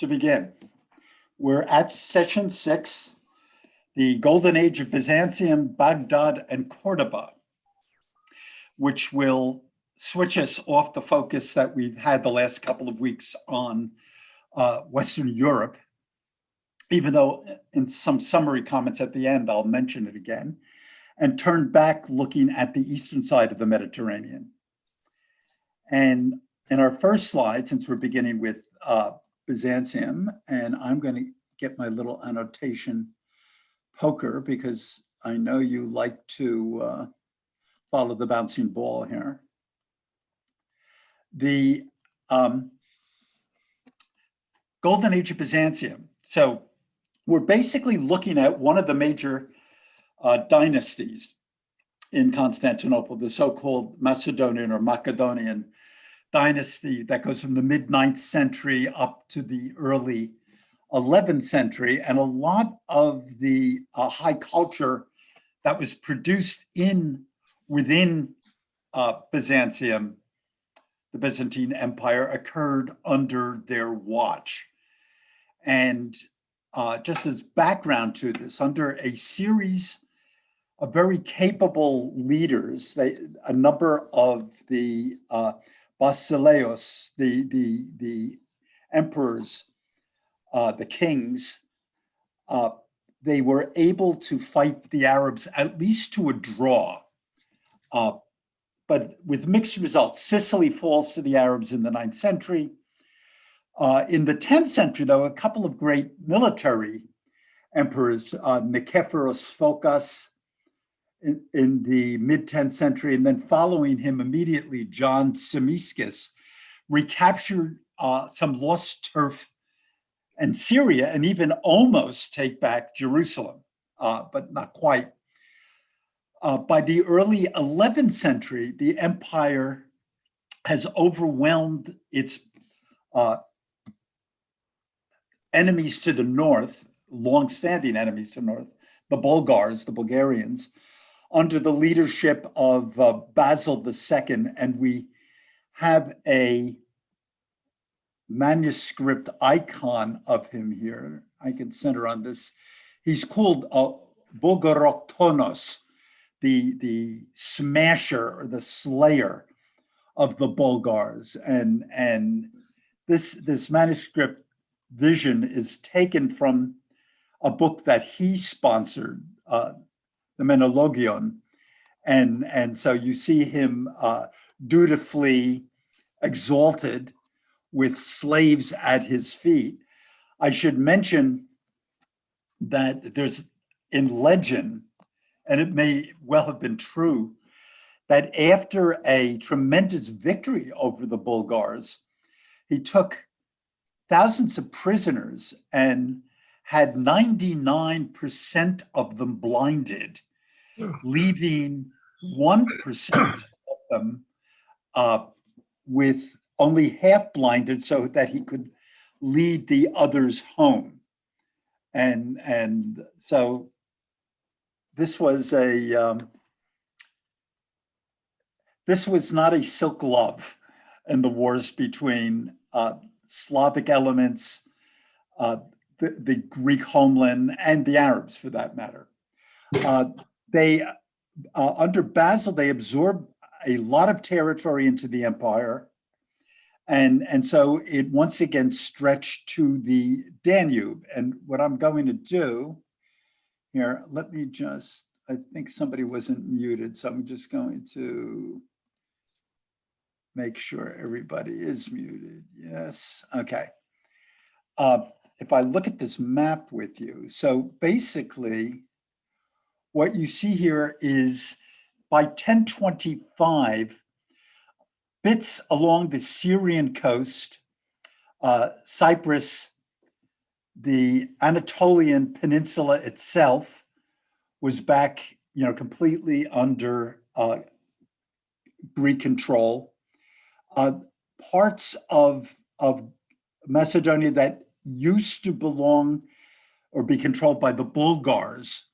to begin. We're at session 6, the Golden Age of Byzantium, Baghdad, and Cordoba, which will switch us off the focus that we've had the last couple of weeks on Western Europe, even though in some summary comments at the end, I'll mention it again, and turn back looking at the eastern side of the Mediterranean. And in our first slide, since we're beginning with Byzantium, and I'm going to get my little annotation poker because I know you like to follow the bouncing ball here. The Golden Age of Byzantium. So we're basically looking at one of the major dynasties in Constantinople, the so-called Macedonian or Macedonian dynasty that goes from the mid-9th century up to the early 11th century. And a lot of the high culture that was produced within Byzantium, the Byzantine Empire, occurred under their watch. And just as background to this, under a series of very capable leaders, a number of the Basileus, the emperors, the kings, they were able to fight the Arabs at least to a draw, but with mixed results. Sicily falls to the Arabs in the 9th century. In the 10th century, though, a couple of great military emperors, Nicephorus Phocas in the mid-10th century, and then following him immediately, John Zimisces, recaptured some lost turf in Syria and even almost take back Jerusalem, but not quite. By the early 11th century, the empire has overwhelmed its enemies to the north, long-standing enemies to the north, the Bulgars, the Bulgarians, under the leadership of Basil II. And we have a manuscript icon of him here. I can center on this. He's called Bulgaroktonos, the smasher or the slayer of the Bulgars. And this manuscript vision is taken from a book that he sponsored, the Menologion. And so you see him dutifully exalted with slaves at his feet. I should mention that there's in legend, and it may well have been true, that after a tremendous victory over the Bulgars, he took thousands of prisoners and had 99% of them blinded, leaving 1% of them with only half blinded so that he could lead the others home. And so this was not a silk glove in the wars between Slavic elements, the Greek homeland, and the Arabs, for that matter. They under Basil, they absorbed a lot of territory into the empire, and so it once again stretched to the Danube. And what I'm going to do here, let me just, I think somebody wasn't muted, so I'm just going to make sure everybody is muted. Yes, okay. If I look at this map with you, so basically what you see here is by 1025, bits along the Syrian coast, Cyprus, the Anatolian Peninsula itself was back, completely under Greek control. Parts of Macedonia that used to belong or be controlled by the Bulgars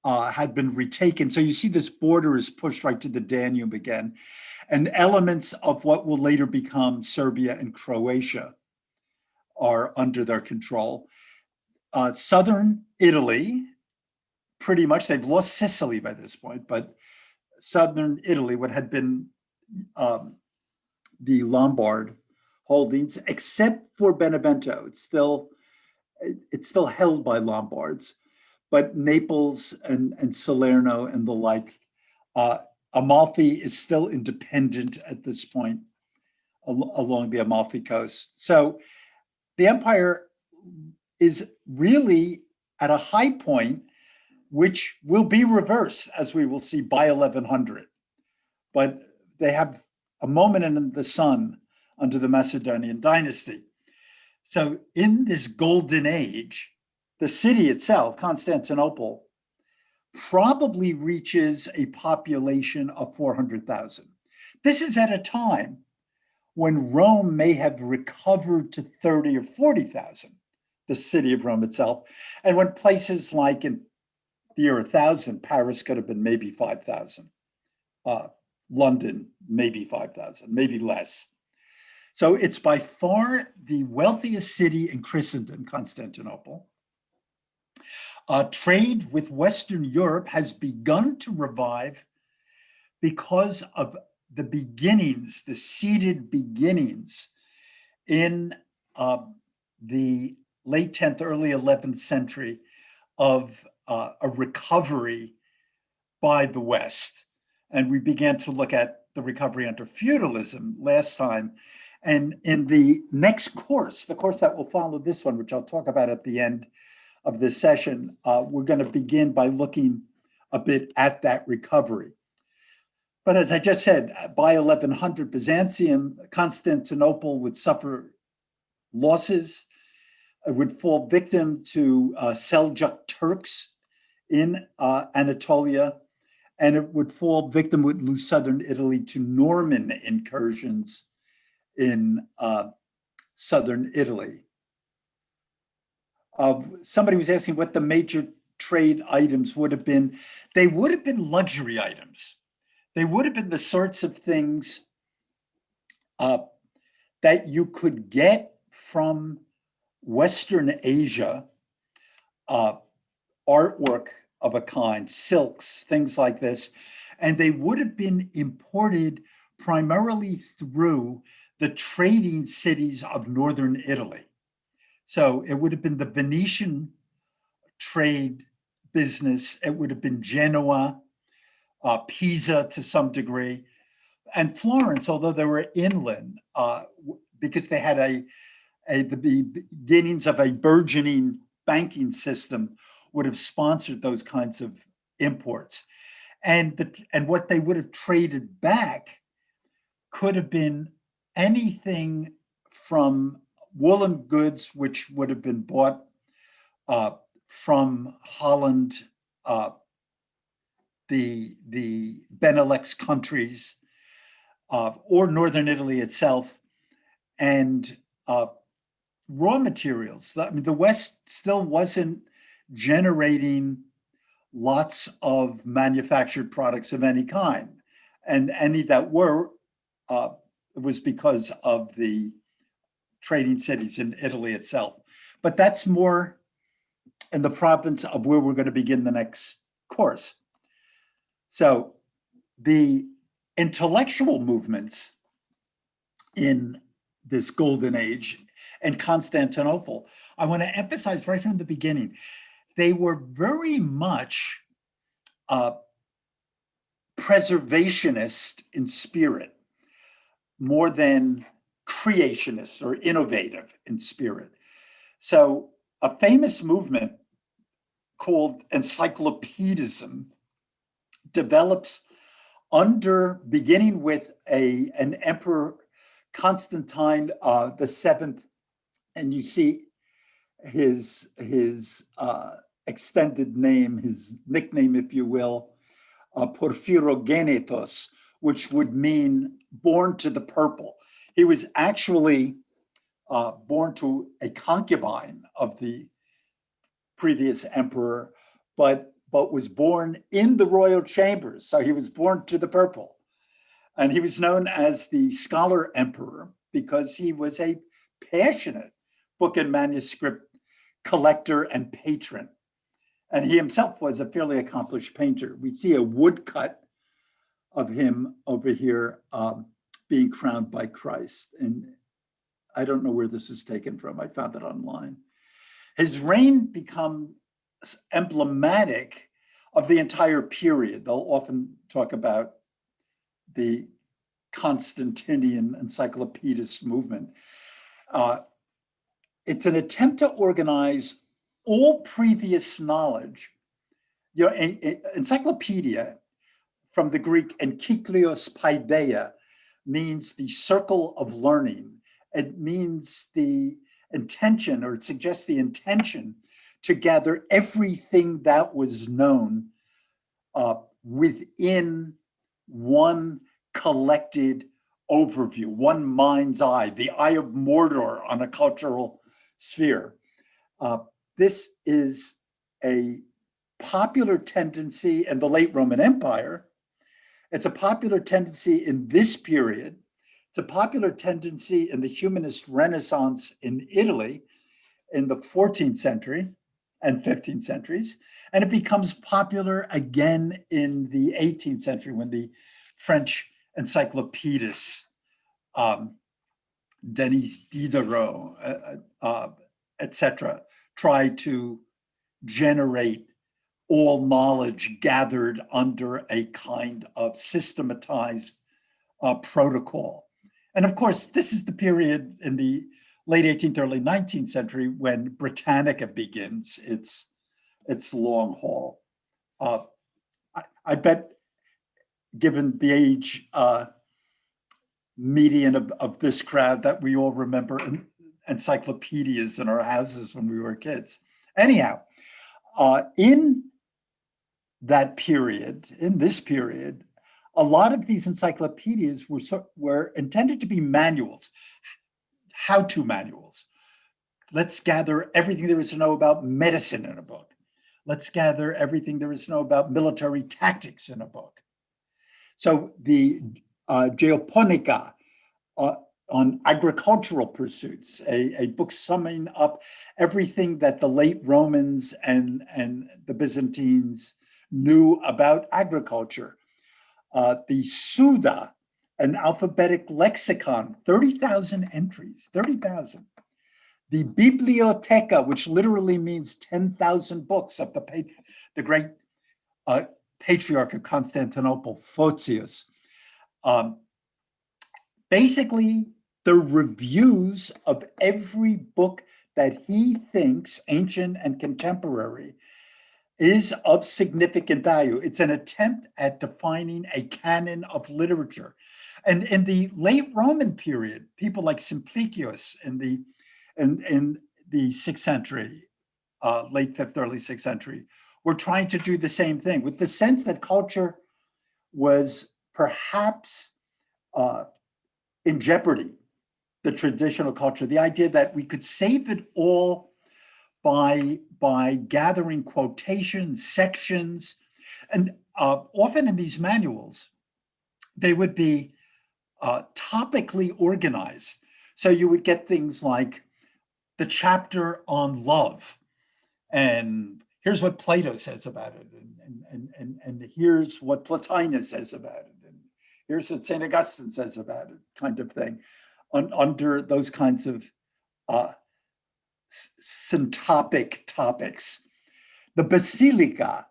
had been retaken. So you see this border is pushed right to the Danube again. And elements of what will later become Serbia and Croatia are under their control. Southern Italy, pretty much, they've lost Sicily by this point, but southern Italy, what had been the Lombard holdings, except for Benevento, it's still held by Lombards, but Naples and Salerno and the like. Amalfi is still independent at this point along the Amalfi coast. So the empire is really at a high point, which will be reversed, as we will see, by 1100. But they have a moment in the sun under the Macedonian dynasty. So in this golden age, the city itself, Constantinople, probably reaches a population of 400,000. This is at a time when Rome may have recovered to 30 or 40,000, the city of Rome itself, and when places like in the year 1000, Paris could have been maybe 5,000, London maybe 5,000, maybe less. So it's by far the wealthiest city in Christendom, Constantinople. Trade with Western Europe has begun to revive because of the beginnings, the seeded beginnings in the late 10th, early 11th century of a recovery by the West. And we began to look at the recovery under feudalism last time. And in the next course, the course that will follow this one, which I'll talk about at the end of this session, we're going to begin by looking a bit at that recovery. But as I just said, by 1100, Byzantium, Constantinople would suffer losses. It would fall victim to Seljuk Turks in Anatolia, and it would fall victim, would lose southern Italy to Norman incursions in southern Italy. Somebody was asking what the major trade items would have been. They would have been luxury items. They would have been the sorts of things that you could get from Western Asia, artwork of a kind, silks, things like this. And they would have been imported primarily through the trading cities of northern Italy. So it would have been the Venetian trade business. It would have been Genoa, Pisa to some degree, and Florence, although they were inland, because they had the beginnings of a burgeoning banking system would have sponsored those kinds of imports. And what they would have traded back could have been anything from woolen goods, which would have been bought from Holland, the Benelux countries, or northern Italy itself, and raw materials. I mean, the West still wasn't generating lots of manufactured products of any kind, and any that were was because of the trading cities in Italy itself. But that's more in the province of where we're going to begin the next course. So the intellectual movements in this golden age in Constantinople, I want to emphasize right from the beginning, they were very much preservationist in spirit, more than creationist or innovative in spirit. So a famous movement called encyclopedism develops beginning with an emperor, Constantine the Seventh, and you see his extended name, his nickname, if you will, Porphyrogenitos, which would mean born to the purple. He was actually born to a concubine of the previous emperor, but was born in the royal chambers. So he was born to the purple. And he was known as the scholar emperor because he was a passionate book and manuscript collector and patron. And he himself was a fairly accomplished painter. We see a woodcut of him over here being crowned by Christ. And I don't know where this is taken from. I found it online. His reign becomes emblematic of the entire period. They'll often talk about the Constantinian encyclopedist movement. It's an attempt to organize all previous knowledge. You know, encyclopedia, from the Greek enkyklaios paideia, means the circle of learning. It means the intention, or it suggests the intention to gather everything that was known within one collected overview, one mind's eye, the eye of Mordor on a cultural sphere. This is a popular tendency in the late Roman Empire. It's a popular tendency in this period. It's a popular tendency in the humanist Renaissance in Italy in the 14th century and 15th centuries. And it becomes popular again in the 18th century when the French encyclopedists, Denis Diderot, etc., try to generate all knowledge gathered under a kind of systematized protocol. And of course, this is the period in the late 18th, early 19th century when Britannica begins its long haul. I bet, given the age median of this crowd, that we all remember encyclopedias in our houses when we were kids. Anyhow, in that period, in this period, a lot of these encyclopedias were intended to be manuals, how-to manuals. Let's gather everything there is to know about medicine in a book. Let's gather everything there is to know about military tactics in a book. So the Geoponica on agricultural pursuits, a book summing up everything that the late Romans and the Byzantines knew about agriculture. The Suda, an alphabetic lexicon, 30,000 entries, 30,000. The Bibliotheca, which literally means 10,000 books, of the great patriarch of Constantinople, Photius. Basically, the reviews of every book that he thinks, ancient and contemporary, is of significant value. It's an attempt at defining a canon of literature. And in the late Roman period, people like Simplicius in the 6th century, late 5th, early 6th century, were trying to do the same thing, with the sense that culture was perhaps in jeopardy, the traditional culture, the idea that we could save it all by gathering quotations, sections, and often in these manuals, they would be topically organized. So you would get things like the chapter on love, and here's what Plato says about it, and here's what Plotinus says about it, and here's what St. Augustine says about it, kind of thing, under those kinds of syntopic topics. The Basilica,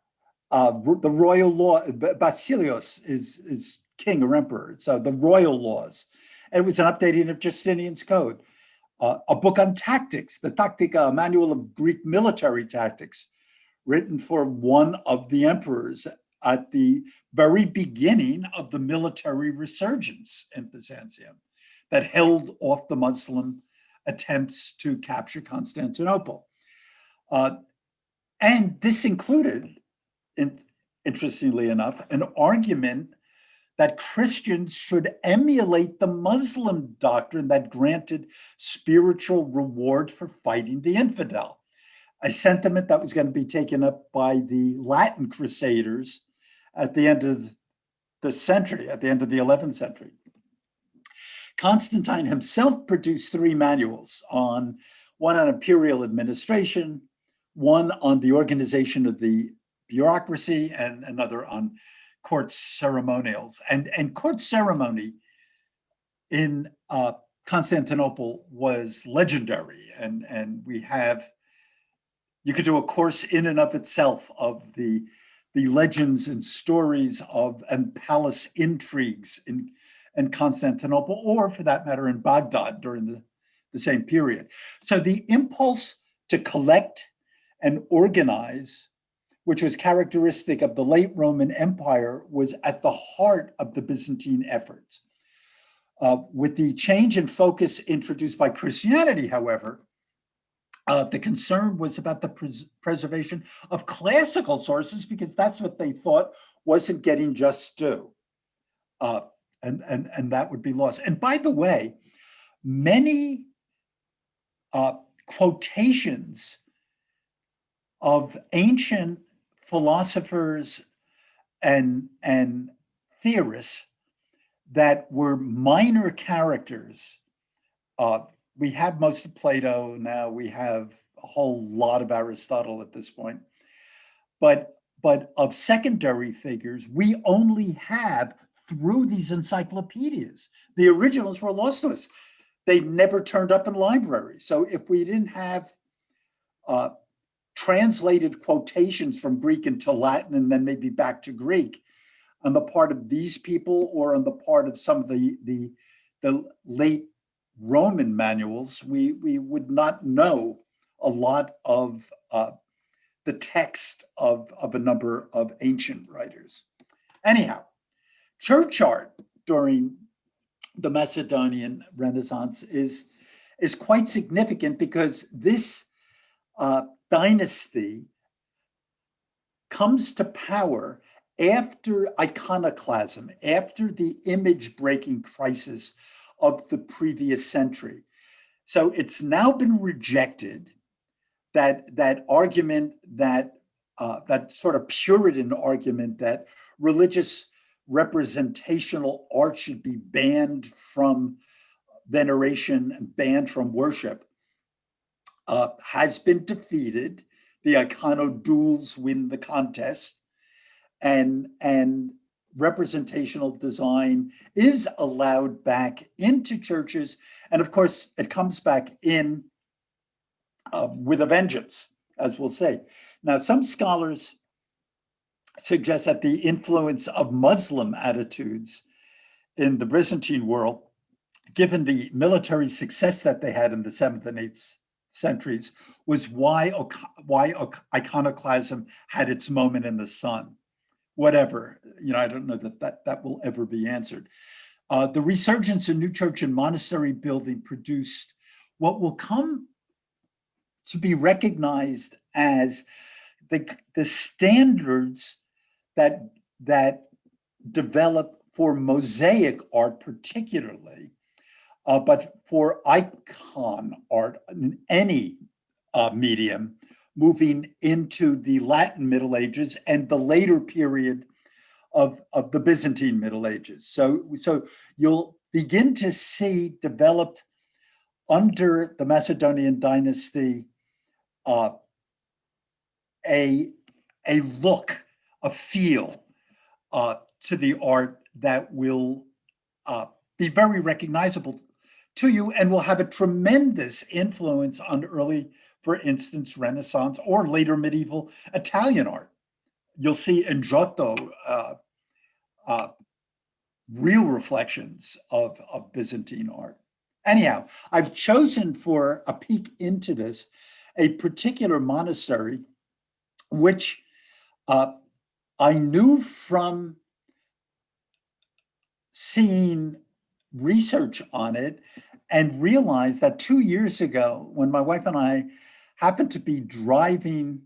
the royal law, Basilios is king or emperor, so the royal laws. And it was an updating of Justinian's code. A book on tactics, the Tactica, a manual of Greek military tactics, written for one of the emperors at the very beginning of the military resurgence in Byzantium that held off the Muslim attempts to capture Constantinople. And this included, interestingly enough, an argument that Christians should emulate the Muslim doctrine that granted spiritual reward for fighting the infidel, a sentiment that was going to be taken up by the Latin Crusaders at the end of the century, at the end of the 11th century. Constantine himself produced 3 manuals on one on imperial administration, one on the organization of the bureaucracy, and another on court ceremonials. And court ceremony in Constantinople was legendary. And we have, you could do a course in and of itself of the legends and stories of and palace intrigues in Constantinople, or for that matter, in Baghdad during the same period. So the impulse to collect and organize, which was characteristic of the late Roman Empire, was at the heart of the Byzantine efforts. With the change in focus introduced by Christianity, however, the concern was about the preservation of classical sources, because that's what they thought wasn't getting just due. And that would be lost. And by the way, many quotations of ancient philosophers and theorists that were minor characters. We have most of Plato now. We have a whole lot of Aristotle at this point. But of secondary figures, we only have through these encyclopedias. The originals were lost to us. They never turned up in libraries. So if we didn't have translated quotations from Greek into Latin and then maybe back to Greek on the part of these people, or on the part of some of the late Roman manuals, we would not know a lot of the text of a number of ancient writers. Anyhow, church art during the Macedonian Renaissance is quite significant, because this dynasty comes to power after iconoclasm, after the image-breaking crisis of the previous century. So it's now been rejected, that argument, that sort of Puritan argument that religious representational art should be banned from veneration and banned from worship, has been defeated. The iconodules win the contest, and representational design is allowed back into churches. And of course, it comes back in with a vengeance, as we'll say. Now, some scholars suggest that the influence of Muslim attitudes in the Byzantine world, given the military success that they had in the 7th and 8th centuries, was why iconoclasm had its moment in the sun. Whatever, I don't know that will ever be answered. The resurgence in new church and monastery building produced what will come to be recognized as the standards that develop for mosaic art particularly, but for icon art in any medium, moving into the Latin Middle Ages and the later period of the Byzantine Middle Ages. So you'll begin to see developed under the Macedonian dynasty a look, a feel to the art that will be very recognizable to you, and will have a tremendous influence on early, for instance, Renaissance or later medieval Italian art. You'll see in Giotto real reflections of Byzantine art. Anyhow, I've chosen for a peek into this a particular monastery, which I knew from seeing research on it, and realized that 2 years ago, when my wife and I happened to be driving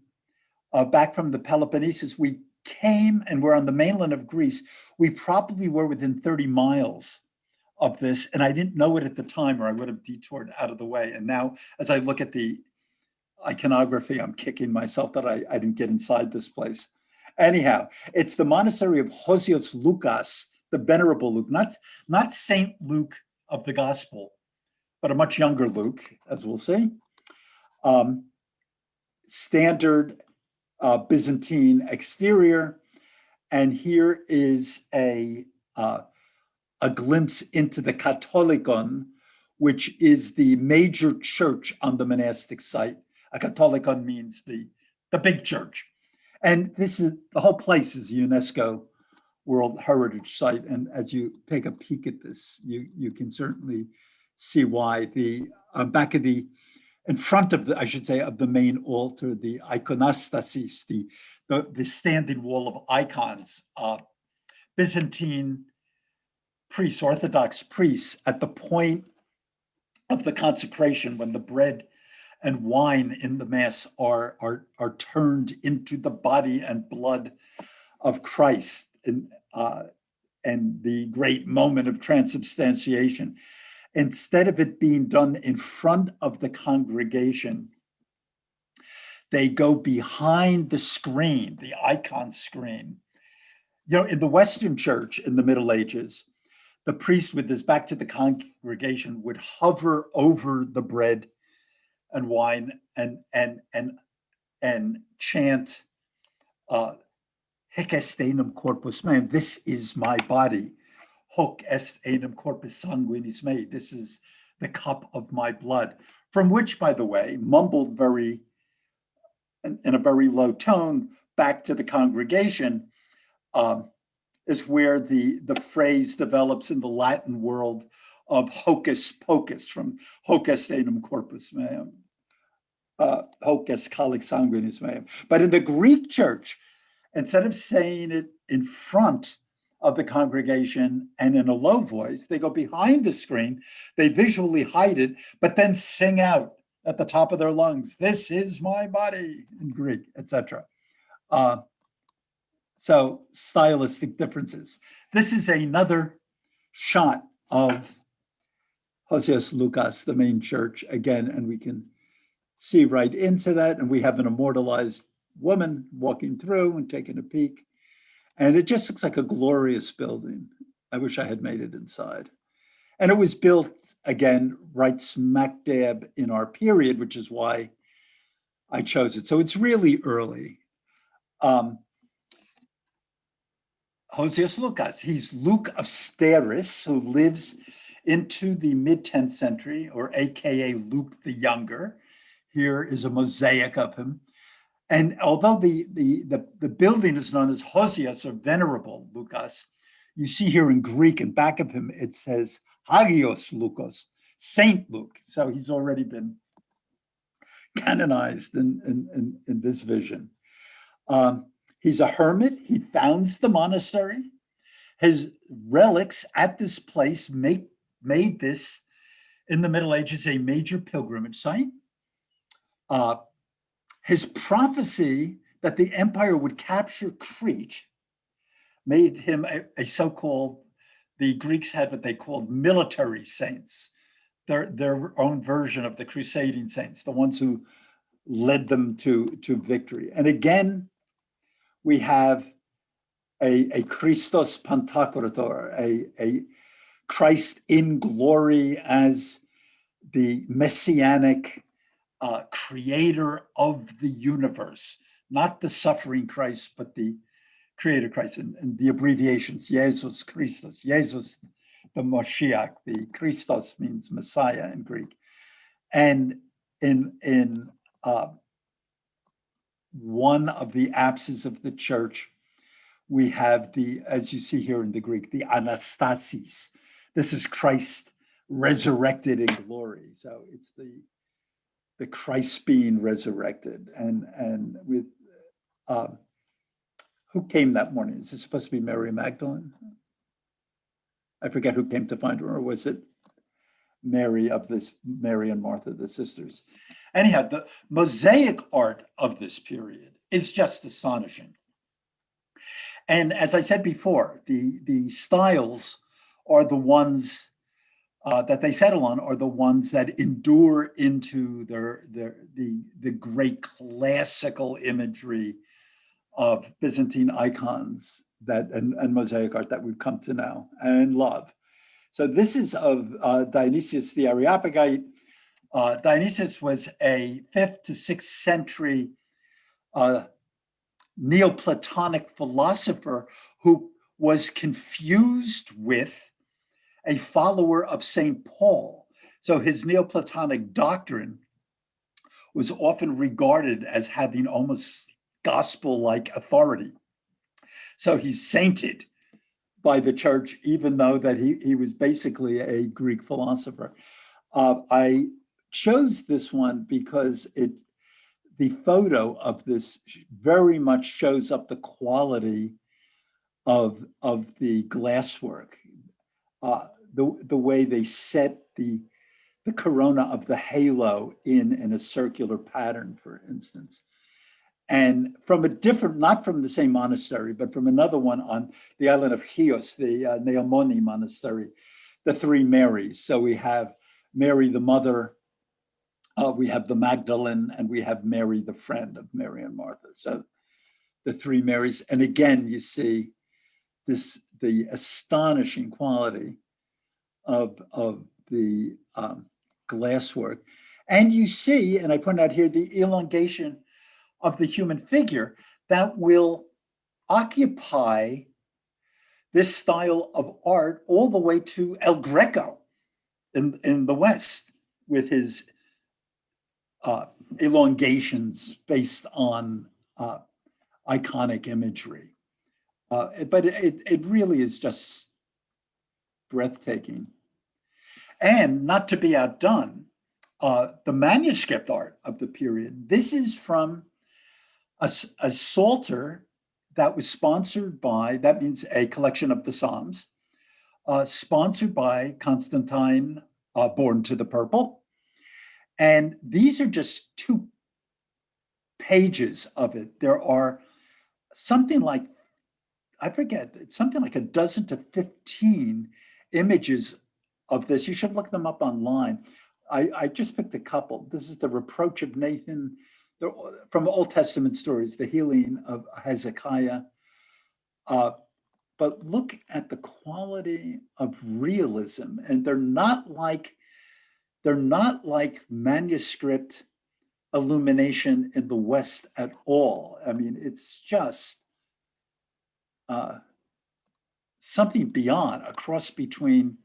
back from the Peloponnesus, we came and we're on the mainland of Greece. We probably were within 30 miles of this, and I didn't know it at the time, or I would have detoured out of the way. And now, as I look at the iconography, I'm kicking myself that I didn't get inside this place. Anyhow, it's the monastery of Joseos Lukas, the Venerable Luke, not Saint Luke of the Gospel, but a much younger Luke, as we'll see. Standard Byzantine exterior. And here is a glimpse into the Katholikon, which is the major church on the monastic site. A Katholikon means the big church. And this is, the whole place is a UNESCO World Heritage Site. And as you take a peek at this, you can certainly see why. The back of the, in front of the, I should say, of the main altar, the iconostasis, the standing wall of icons, Byzantine priests, Orthodox priests, at the point of the consecration, when the bread and wine in the Mass are turned into the body and blood of Christ, and the great moment of transubstantiation. Instead of it being done in front of the congregation, they go behind the screen, the icon screen. You know, in the Western Church in the Middle Ages, the priest with his back to the congregation would hover over the bread and wine and chant Hic est enim corpus meum, this is my body. Hoc est enim corpus sanguinis mei, this is the cup of my blood. From which, by the way, mumbled in a very low tone back to the congregation, is where the phrase develops in the Latin world of hocus pocus, from hoc est enim corpus meum, hoc est calix sanguinis meum. But in the Greek church, instead of saying it in front of the congregation and in a low voice, they go behind the screen, they visually hide it, but then sing out at the top of their lungs, this is my body, in Greek, etc. So stylistic differences. This is another shot of Joseos Lucas, the main church, again, and we can see right into that. And we have an immortalized woman walking through and taking a peek. And it just looks like a glorious building. I wish I had made it inside. And it was built, again, right smack dab in our period, which is why I chose it. So it's really early. Joseos Lucas, he's Luke of Steris, who lives into the mid-10th century, or AKA Luke the Younger. Here is a mosaic of him. And although the building is known as Joseos, or Venerable Lucas, you see here in Greek, and back of him, it says Hagios Lukos, Saint Luke. So he's already been canonized in this vision. He's a hermit. He founds the monastery. His relics at this place made this, in the Middle Ages, a major pilgrimage site. His prophecy that the empire would capture Crete made him a so-called, the Greeks had what they called military saints, their own version of the crusading saints, the ones who led them to victory. And again, we have a Christos Pantocrator, a Christ in glory as the messianic creator of the universe, not the suffering Christ, but the creator Christ, and the abbreviations, Jesus Christus, Jesus the Moshiach, the Christos means Messiah in Greek. And in one of the apses of the church, we have the, as you see here in the Greek, the Anastasis. This is Christ resurrected in glory. So it's the Christ being resurrected. And with who came that morning? Is it supposed to be Mary Magdalene? I forget who came to find her, or was it Mary and Martha, the sisters? Anyhow, the mosaic art of this period is just astonishing. And as I said before, the styles are the ones that they settle on, are the ones that endure into the great classical imagery of Byzantine icons and mosaic art that we've come to know and love. So this is of Dionysius the Areopagite. Dionysius was a 5th to 6th century Neoplatonic philosopher who was confused with a follower of St. Paul. So his Neoplatonic doctrine was often regarded as having almost gospel-like authority. So he's sainted by the church, even though that he was basically a Greek philosopher. I chose this one because the photo of this very much shows up the quality of the glasswork, the way they set the corona of the halo in a circular pattern, for instance. And from a different, not from the same monastery, but from another one on the island of Chios, the Neomoni monastery, the three Marys. So we have Mary the mother, we have the Magdalene, and we have Mary the friend of Mary and Martha. So the three Marys. And again, you see the astonishing quality of the glasswork. And you see, and I point out here, the elongation of the human figure that will occupy this style of art all the way to El Greco in the West, with his elongations based on iconic imagery. But it really is just breathtaking. And not to be outdone, the manuscript art of the period. This is from a psalter that was sponsored by, that means a collection of the Psalms, sponsored by Constantine, born to the purple. And these are just 2 pages of it. There are something like, I forget, it's something like a dozen to 15 images of this. You should look them up online. I just picked a couple. This is the reproach of Nathan, from Old Testament stories, the healing of Hezekiah. But look at the quality of realism, and they're not like manuscript illumination in the West at all. I mean, it's just something beyond, a cross between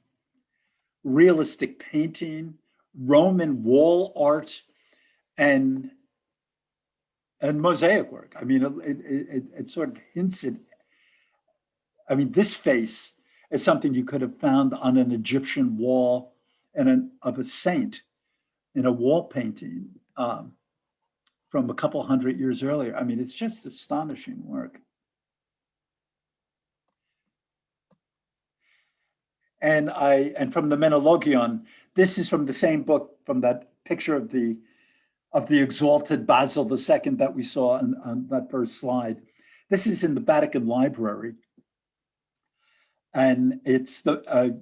realistic painting, Roman wall art, and mosaic work. I mean, it sort of hints at, I mean, this face is something you could have found on an Egyptian wall of a saint in a wall painting from a couple hundred years earlier. I mean, it's just astonishing work. And from the Menologion, this is from the same book, from that picture of the exalted Basil II that we saw on that first slide. This is in the Vatican Library. And it's a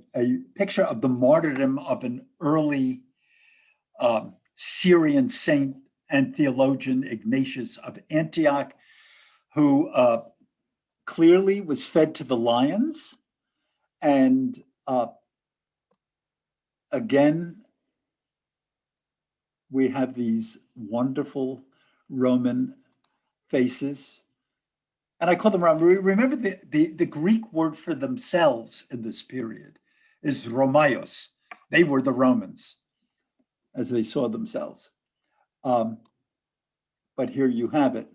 picture of the martyrdom of an early Syrian saint and theologian, Ignatius of Antioch, who clearly was fed to the lions. And again, we have these wonderful Roman faces. And I call them Roman. Remember, the Greek word for themselves in this period is Romaios. They were the Romans, as they saw themselves. But here you have it.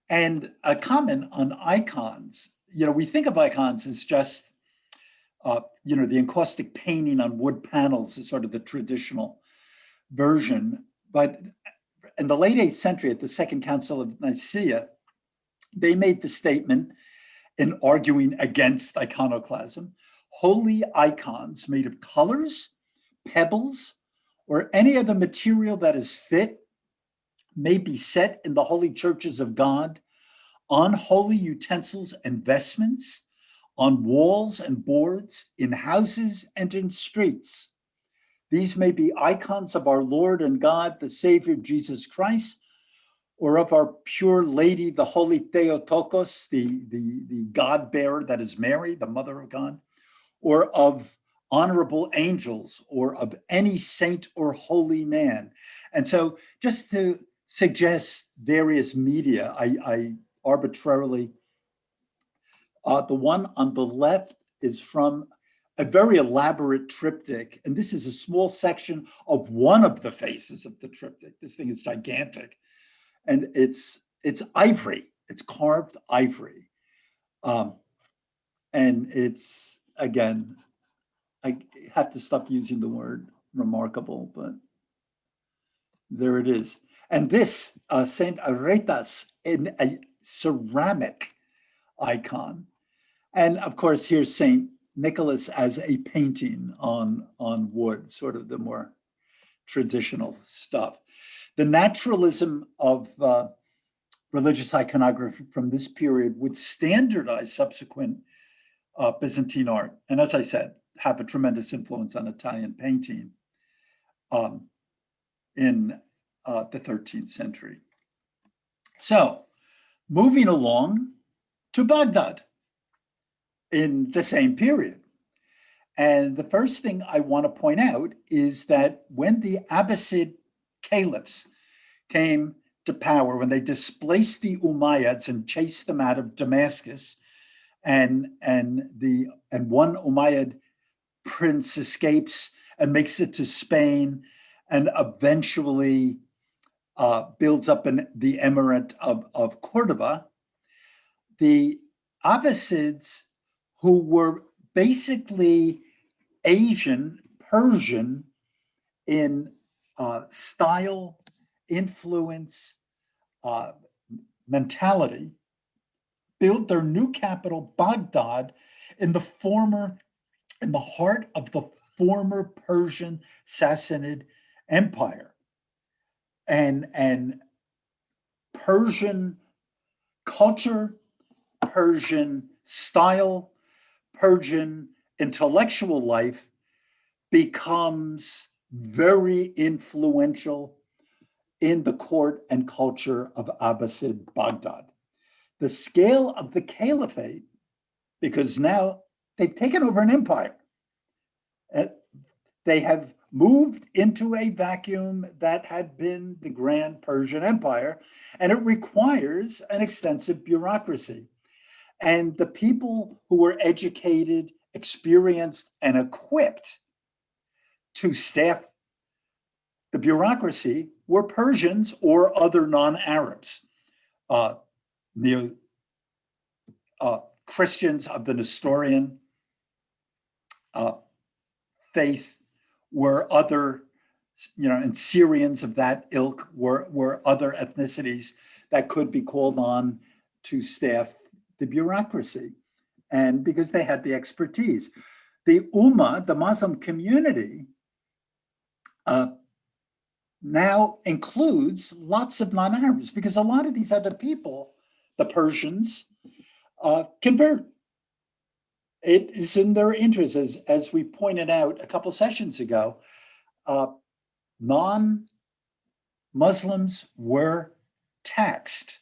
And a comment on icons. We think of icons as just, the encaustic painting on wood panels is sort of the traditional version. But in the late 8th century, at the Second Council of Nicaea, they made the statement, in arguing against iconoclasm, holy icons made of colors, pebbles, or any other material that is fit may be set in the holy churches of God, on holy utensils and vestments, on walls and boards, in houses and in streets. These may be icons of our Lord and God, the Savior Jesus Christ, or of our pure lady, the holy Theotokos, the God-bearer that is Mary, the mother of God, or of honorable angels or of any saint or holy man. And so just to suggest various media, I arbitrarily, the one on the left is from a very elaborate triptych, and this is a small section of one of the faces of the triptych. This thing is gigantic, and it's ivory. It's carved ivory, and it's, again, I have to stop using the word remarkable, but there it is. And this Saint Aretas in a ceramic icon, and of course here's Saint Nicholas as a painting on wood, sort of the more traditional stuff. The naturalism of religious iconography from this period would standardize subsequent Byzantine art, and as I said, have a tremendous influence on Italian painting in the 13th century. So, moving along to Baghdad in the same period. And the first thing I want to point out is that when the Abbasid caliphs came to power, when they displaced the Umayyads and chased them out of Damascus, and one Umayyad prince escapes and makes it to Spain and eventually builds up the emirate of Cordoba, the Abbasids, who were basically Asian, Persian in style, influence, mentality, built their new capital, Baghdad, in the heart of the former Persian Sassanid Empire. And Persian culture, Persian style, Persian intellectual life becomes very influential in the court and culture of Abbasid Baghdad. The scale of the caliphate, because now they've taken over an empire. They have moved into a vacuum that had been the Grand Persian Empire, and it requires an extensive bureaucracy. And the people who were educated, experienced, and equipped to staff the bureaucracy were Persians or other non-Arabs. Christians of the Nestorian faith were other, and Syrians of that ilk were other ethnicities that could be called on to staff the bureaucracy, and because they had the expertise. The Ummah, the Muslim community, now includes lots of non-Arabs, because a lot of these other people, the Persians, convert. It is in their interest, as we pointed out a couple sessions ago, non-Muslims were taxed.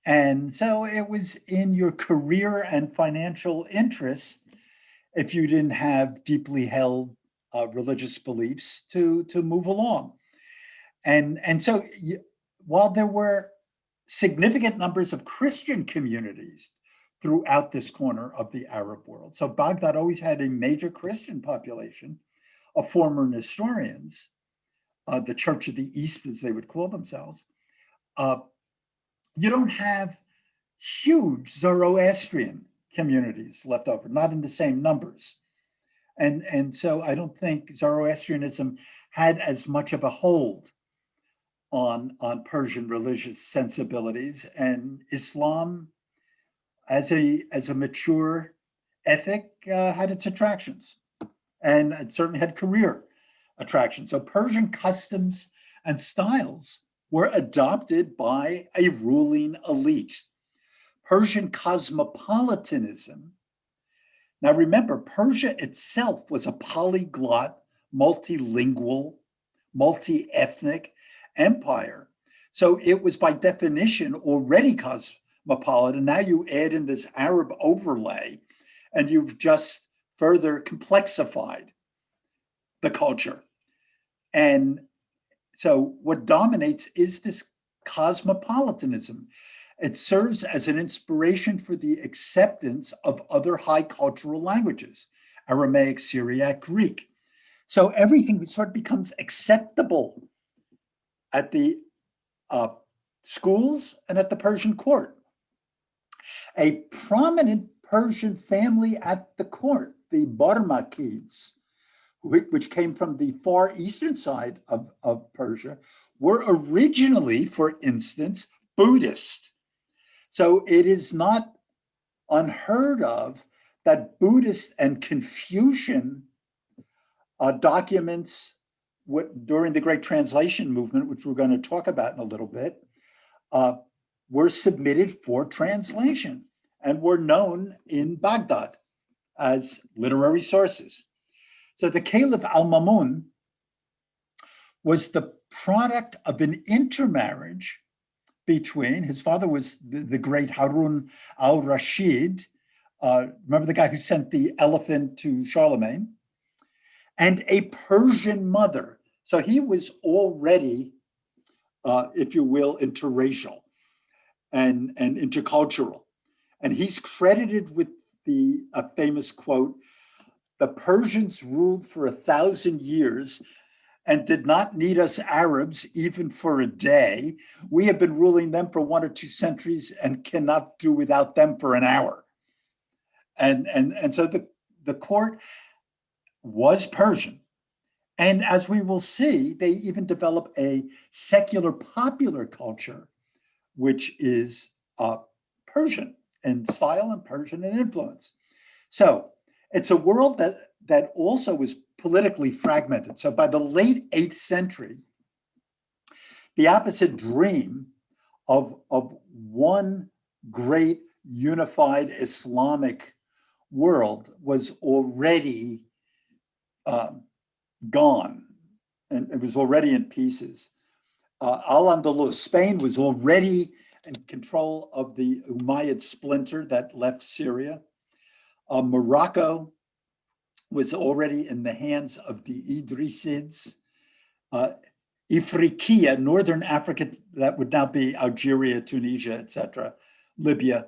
And so it was in your career and financial interest, if you didn't have deeply held religious beliefs, to move along. And so while there were significant numbers of Christian communities throughout this corner of the Arab world, so Baghdad always had a major Christian population of former Nestorians, the Church of the East, as they would call themselves. You don't have huge Zoroastrian communities left over, not in the same numbers. And so I don't think Zoroastrianism had as much of a hold on Persian religious sensibilities, and Islam, as a mature ethic, had its attractions, and it certainly had career attractions. So Persian customs and styles were adopted by a ruling elite. Persian cosmopolitanism. Now remember, Persia itself was a polyglot, multilingual, multi-ethnic empire. So it was by definition already cosmopolitan. Now you add in this Arab overlay, and you've just further complexified the culture. And so what dominates is this cosmopolitanism. It serves as an inspiration for the acceptance of other high cultural languages, Aramaic, Syriac, Greek. So everything sort of becomes acceptable at the schools and at the Persian court. A prominent Persian family at the court, the Barmakids, which came from the far eastern side of Persia, were originally, for instance, Buddhist. So it is not unheard of that Buddhist and Confucian documents during the Great Translation Movement, which we're going to talk about in a little bit, were submitted for translation and were known in Baghdad as literary sources. So the Caliph al-Mamun was the product of an intermarriage between, his father was the great Harun al-Rashid, remember the guy who sent the elephant to Charlemagne, and a Persian mother. So he was already, if you will, interracial and intercultural. And he's credited with the famous quote, "The Persians ruled for 1,000 years and did not need us Arabs even for a day. We have been ruling them for 1 or 2 centuries and cannot do without them for an hour." And so the court was Persian. And as we will see, they even develop a secular popular culture, which is Persian in style and Persian in influence. So it's a world that also was politically fragmented. So by the late 8th century, the opposite dream of one great unified Islamic world was already gone, and it was already in pieces. Al-Andalus, Spain, was already in control of the Umayyad splinter that left Syria. Morocco was already in the hands of the Idrisids. Ifriqiya, Northern Africa, that would now be Algeria, Tunisia, etc., Libya.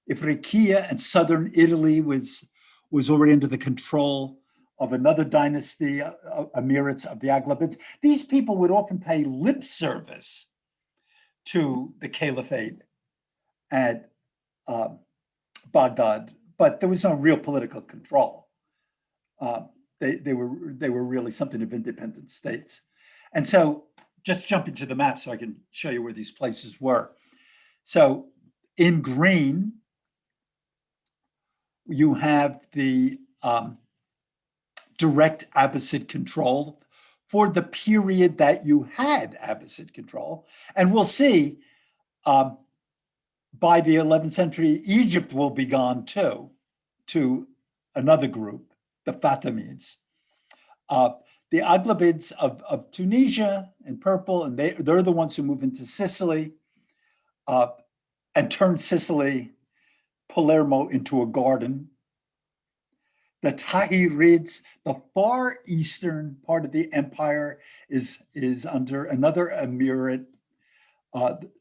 Ifriqiya and Southern Italy was already under the control of another dynasty, emirates of the Aghlabids. These people would often pay lip service to the caliphate at Baghdad, but there was no real political control. They were really something of independent states. And so just jumping to the map so I can show you where these places were. So in green, you have the direct Abbasid control for the period that you had Abbasid control. And we'll see by the 11th century, Egypt will be gone too, to another group, the Fatimids. The Aghlabids of Tunisia in purple, and they're the ones who move into Sicily and turn Sicily, Palermo, into a garden. The Tahirids, the far eastern part of the empire, is under another emirate,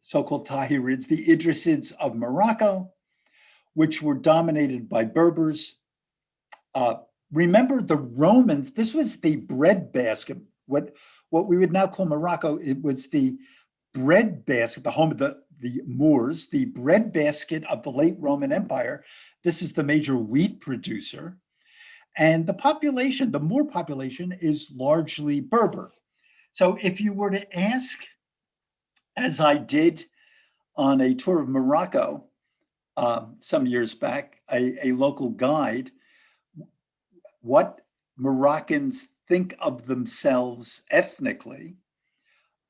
so-called Tahirids, the Idrisids of Morocco, which were dominated by Berbers. Remember the Romans, this was the breadbasket, what we would now call Morocco. It was the breadbasket, the home of the Moors, the breadbasket of the late Roman Empire. This is the major wheat producer. And the population, the Moor population, is largely Berber. So if you were to ask, as I did on a tour of Morocco some years back, a local guide, what Moroccans think of themselves ethnically,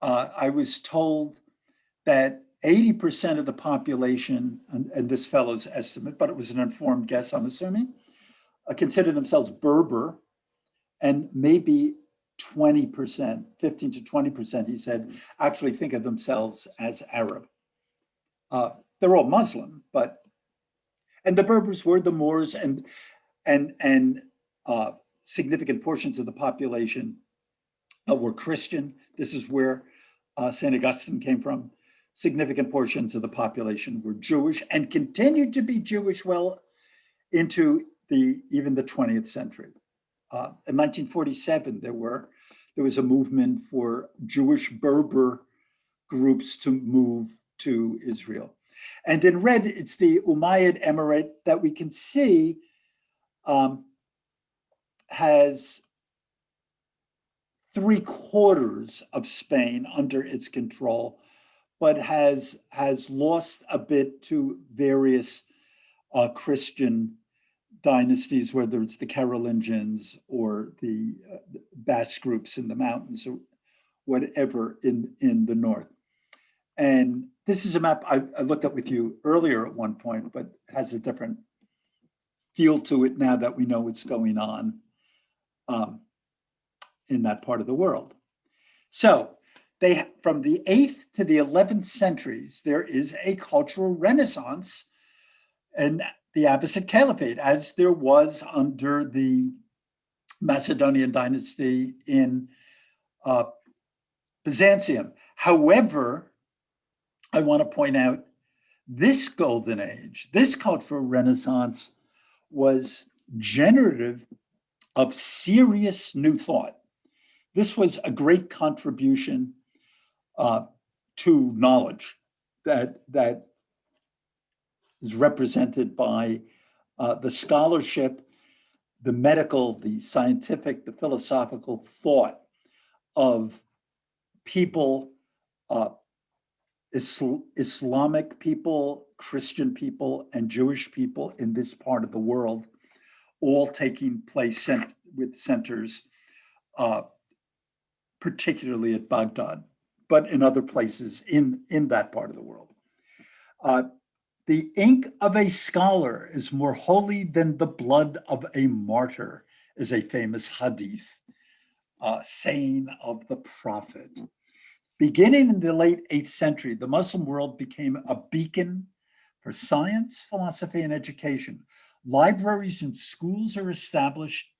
I was told that 80% of the population, and this fellow's estimate, but it was an informed guess, I'm assuming, consider themselves Berber, and maybe 20%, 15 to 20%, he said, actually think of themselves as Arab. They're all Muslim, and the Berbers were the Moors, and significant portions of the population were Christian. This is where St. Augustine came from. Significant portions of the population were Jewish and continued to be Jewish well into even the 20th century. In 1947, there was a movement for Jewish Berber groups to move to Israel. And in red, it's the Umayyad Emirate that we can see has 3/4 of Spain under its control, but has lost a bit to various Christian dynasties, whether it's the Carolingians or the Basque groups in the mountains or whatever in the north. And this is a map I looked up with you earlier at one point, but it has a different feel to it now that we know what's going on in that part of the world. So from the 8th to the 11th centuries, there is a cultural renaissance in the Abbasid Caliphate, as there was under the Macedonian dynasty in Byzantium. However, I want to point out this golden age, this cultural renaissance was generative of serious new thought. This was a great contribution to knowledge that is represented by the scholarship, the medical, the scientific, the philosophical thought of people, Islamic people, Christian people, and Jewish people in this part of the world, all taking place with centers, particularly at Baghdad, but in other places in that part of the world. The ink of a scholar is more holy than the blood of a martyr, is a famous hadith saying of the Prophet. Beginning in the late 8th century, the Muslim world became a beacon for science, philosophy, and education. Libraries and schools are established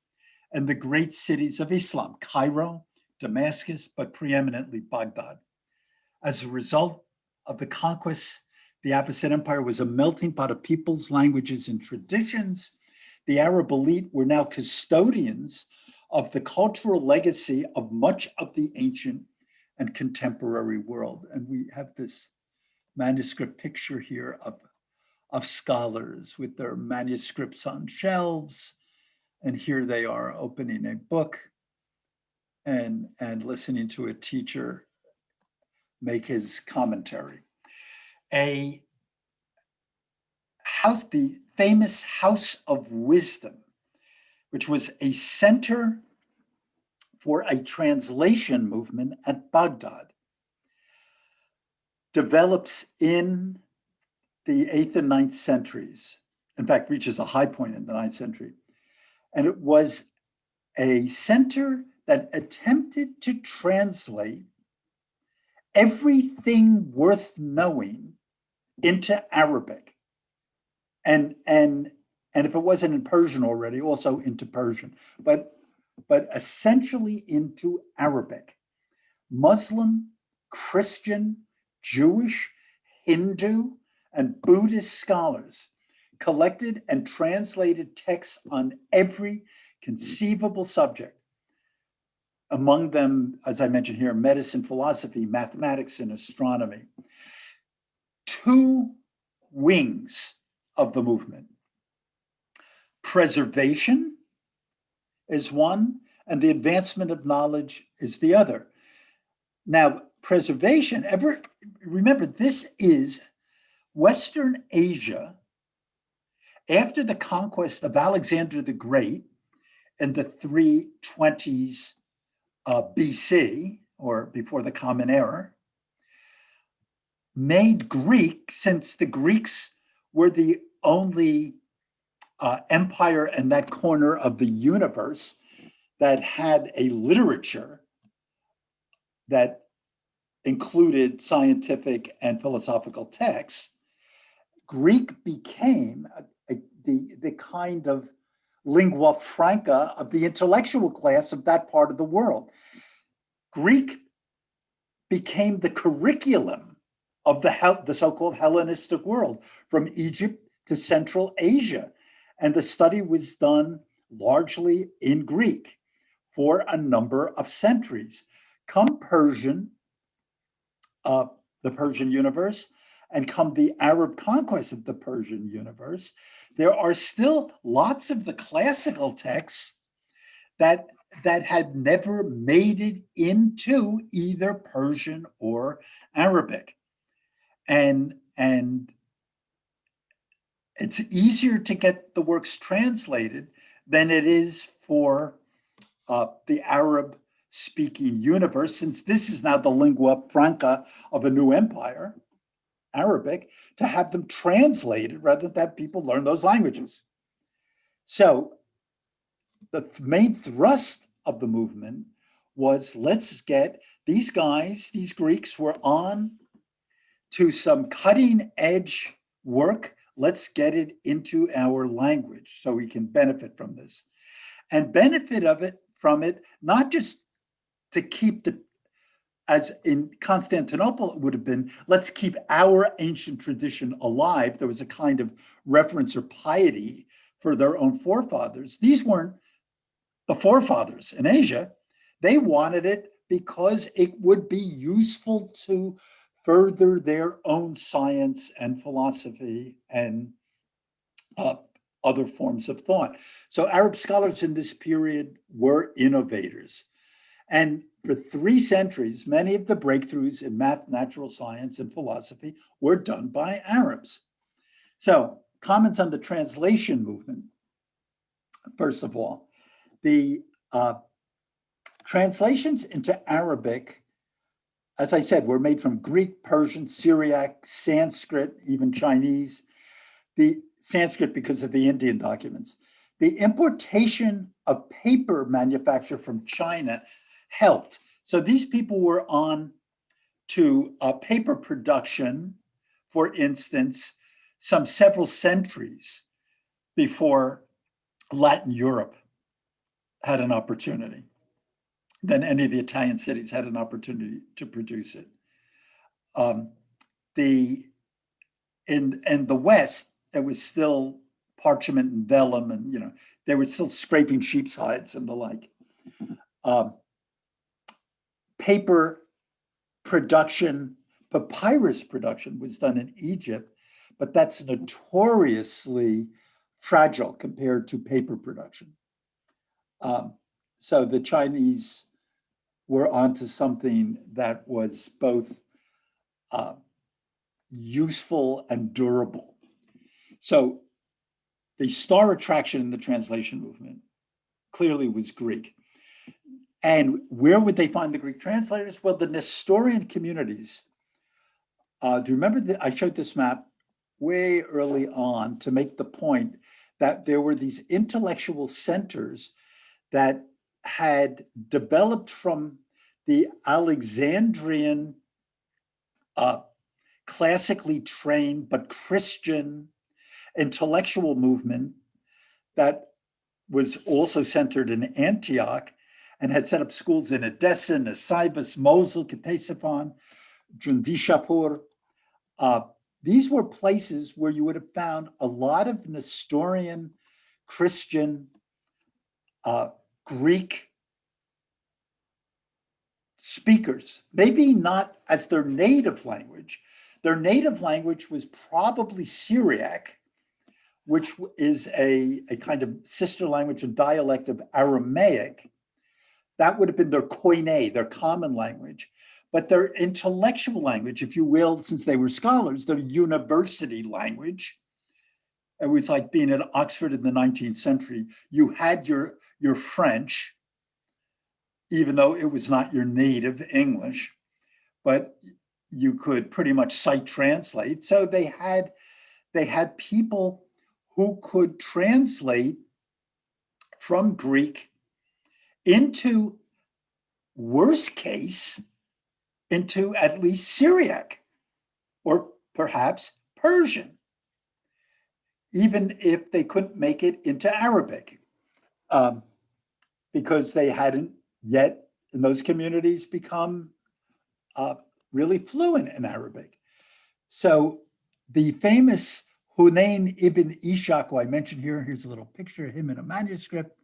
in the great cities of Islam, Cairo, Damascus, but preeminently Baghdad. As a result of the conquests, the Abbasid Empire was a melting pot of peoples, languages, and traditions. The Arab elite were now custodians of the cultural legacy of much of the ancient and contemporary world. And we have this manuscript picture here of scholars with their manuscripts on shelves. And here they are opening a book and listening to a teacher make his commentary. The famous House of Wisdom, which was a center for a translation movement at Baghdad, develops in the 8th and 9th centuries. In fact, reaches a high point in the 9th century. And it was a center that attempted to translate everything worth knowing into Arabic. And if it wasn't in Persian already, also into Persian, but essentially into Arabic. Muslim, Christian, Jewish, Hindu, and Buddhist scholars collected and translated texts on every conceivable subject. Among them, as I mentioned here, medicine, philosophy, mathematics, and astronomy. 2 wings of the movement. Preservation is one, and the advancement of knowledge is the other. Now, preservation, remember, this is Western Asia after the conquest of Alexander the Great in the 320s BC, or before the Common Era, made Greek, since the Greeks were the only empire in that corner of the universe that had a literature that included scientific and philosophical texts. Greek became the kind of lingua franca of the intellectual class of that part of the world. Greek became the curriculum of the so-called Hellenistic world, from Egypt to Central Asia. And the study was done largely in Greek for a number of centuries. Come Persian, the Persian universe, and come the Arab conquest of the Persian universe, there are still lots of the classical texts that had never made it into either Persian or Arabic. And it's easier to get the works translated than it is for the Arab-speaking universe, since this is now the lingua franca of a new empire, Arabic, to have them translated rather than have people learn those languages. So the main thrust of the movement was, let's get these guys, these Greeks were on to some cutting edge work. Let's get it into our language so we can benefit from this. And benefit from it, not just to keep as in Constantinople, it would have been, let's keep our ancient tradition alive. There was a kind of reverence or piety for their own forefathers. These weren't the forefathers in Asia. They wanted it because it would be useful to further their own science and philosophy and other forms of thought. So Arab scholars in this period were innovators. And for 3 centuries, many of the breakthroughs in math, natural science, and philosophy were done by Arabs. So comments on the translation movement. First of all, the translations into Arabic, as I said, were made from Greek, Persian, Syriac, Sanskrit, even Chinese. The Sanskrit because of the Indian documents. The importation of paper manufacture from China helped. So these people were on to paper production, for instance, several centuries before Latin Europe had an opportunity. Then any of the Italian cities had an opportunity to produce it. In the West, there was still parchment and vellum, and they were still scraping sheep's hides and the like. Paper production, papyrus production was done in Egypt, but that's notoriously fragile compared to paper production. So the Chinese were onto something that was both useful and durable. So the star attraction in the translation movement clearly was Greek. And where would they find the Greek translators? Well, the Nestorian communities. Do you remember that I showed this map way early on to make the point that there were these intellectual centers that had developed from the Alexandrian classically trained but Christian intellectual movement that was also centered in Antioch and had set up schools in Edessa, Nisibis, Mosul, Ctesiphon, Jundishapur. These were places where you would have found a lot of Nestorian Christian Greek speakers, maybe not as their native language. Their native language was probably Syriac, which is a kind of sister language and dialect of Aramaic. That would have been their koine, their common language. But their intellectual language, if you will, since they were scholars, their university language, it was like being at Oxford in the 19th century. You had your French, even though it was not your native English, but you could pretty much sight translate. So they had people who could translate from Greek into, worst case, into at least Syriac or perhaps Persian, even if they couldn't make it into Arabic. um, because they hadn't yet in those communities become really fluent in Arabic. So the famous Hunayn ibn Ishaku, I mentioned here, here's a little picture of him in a manuscript.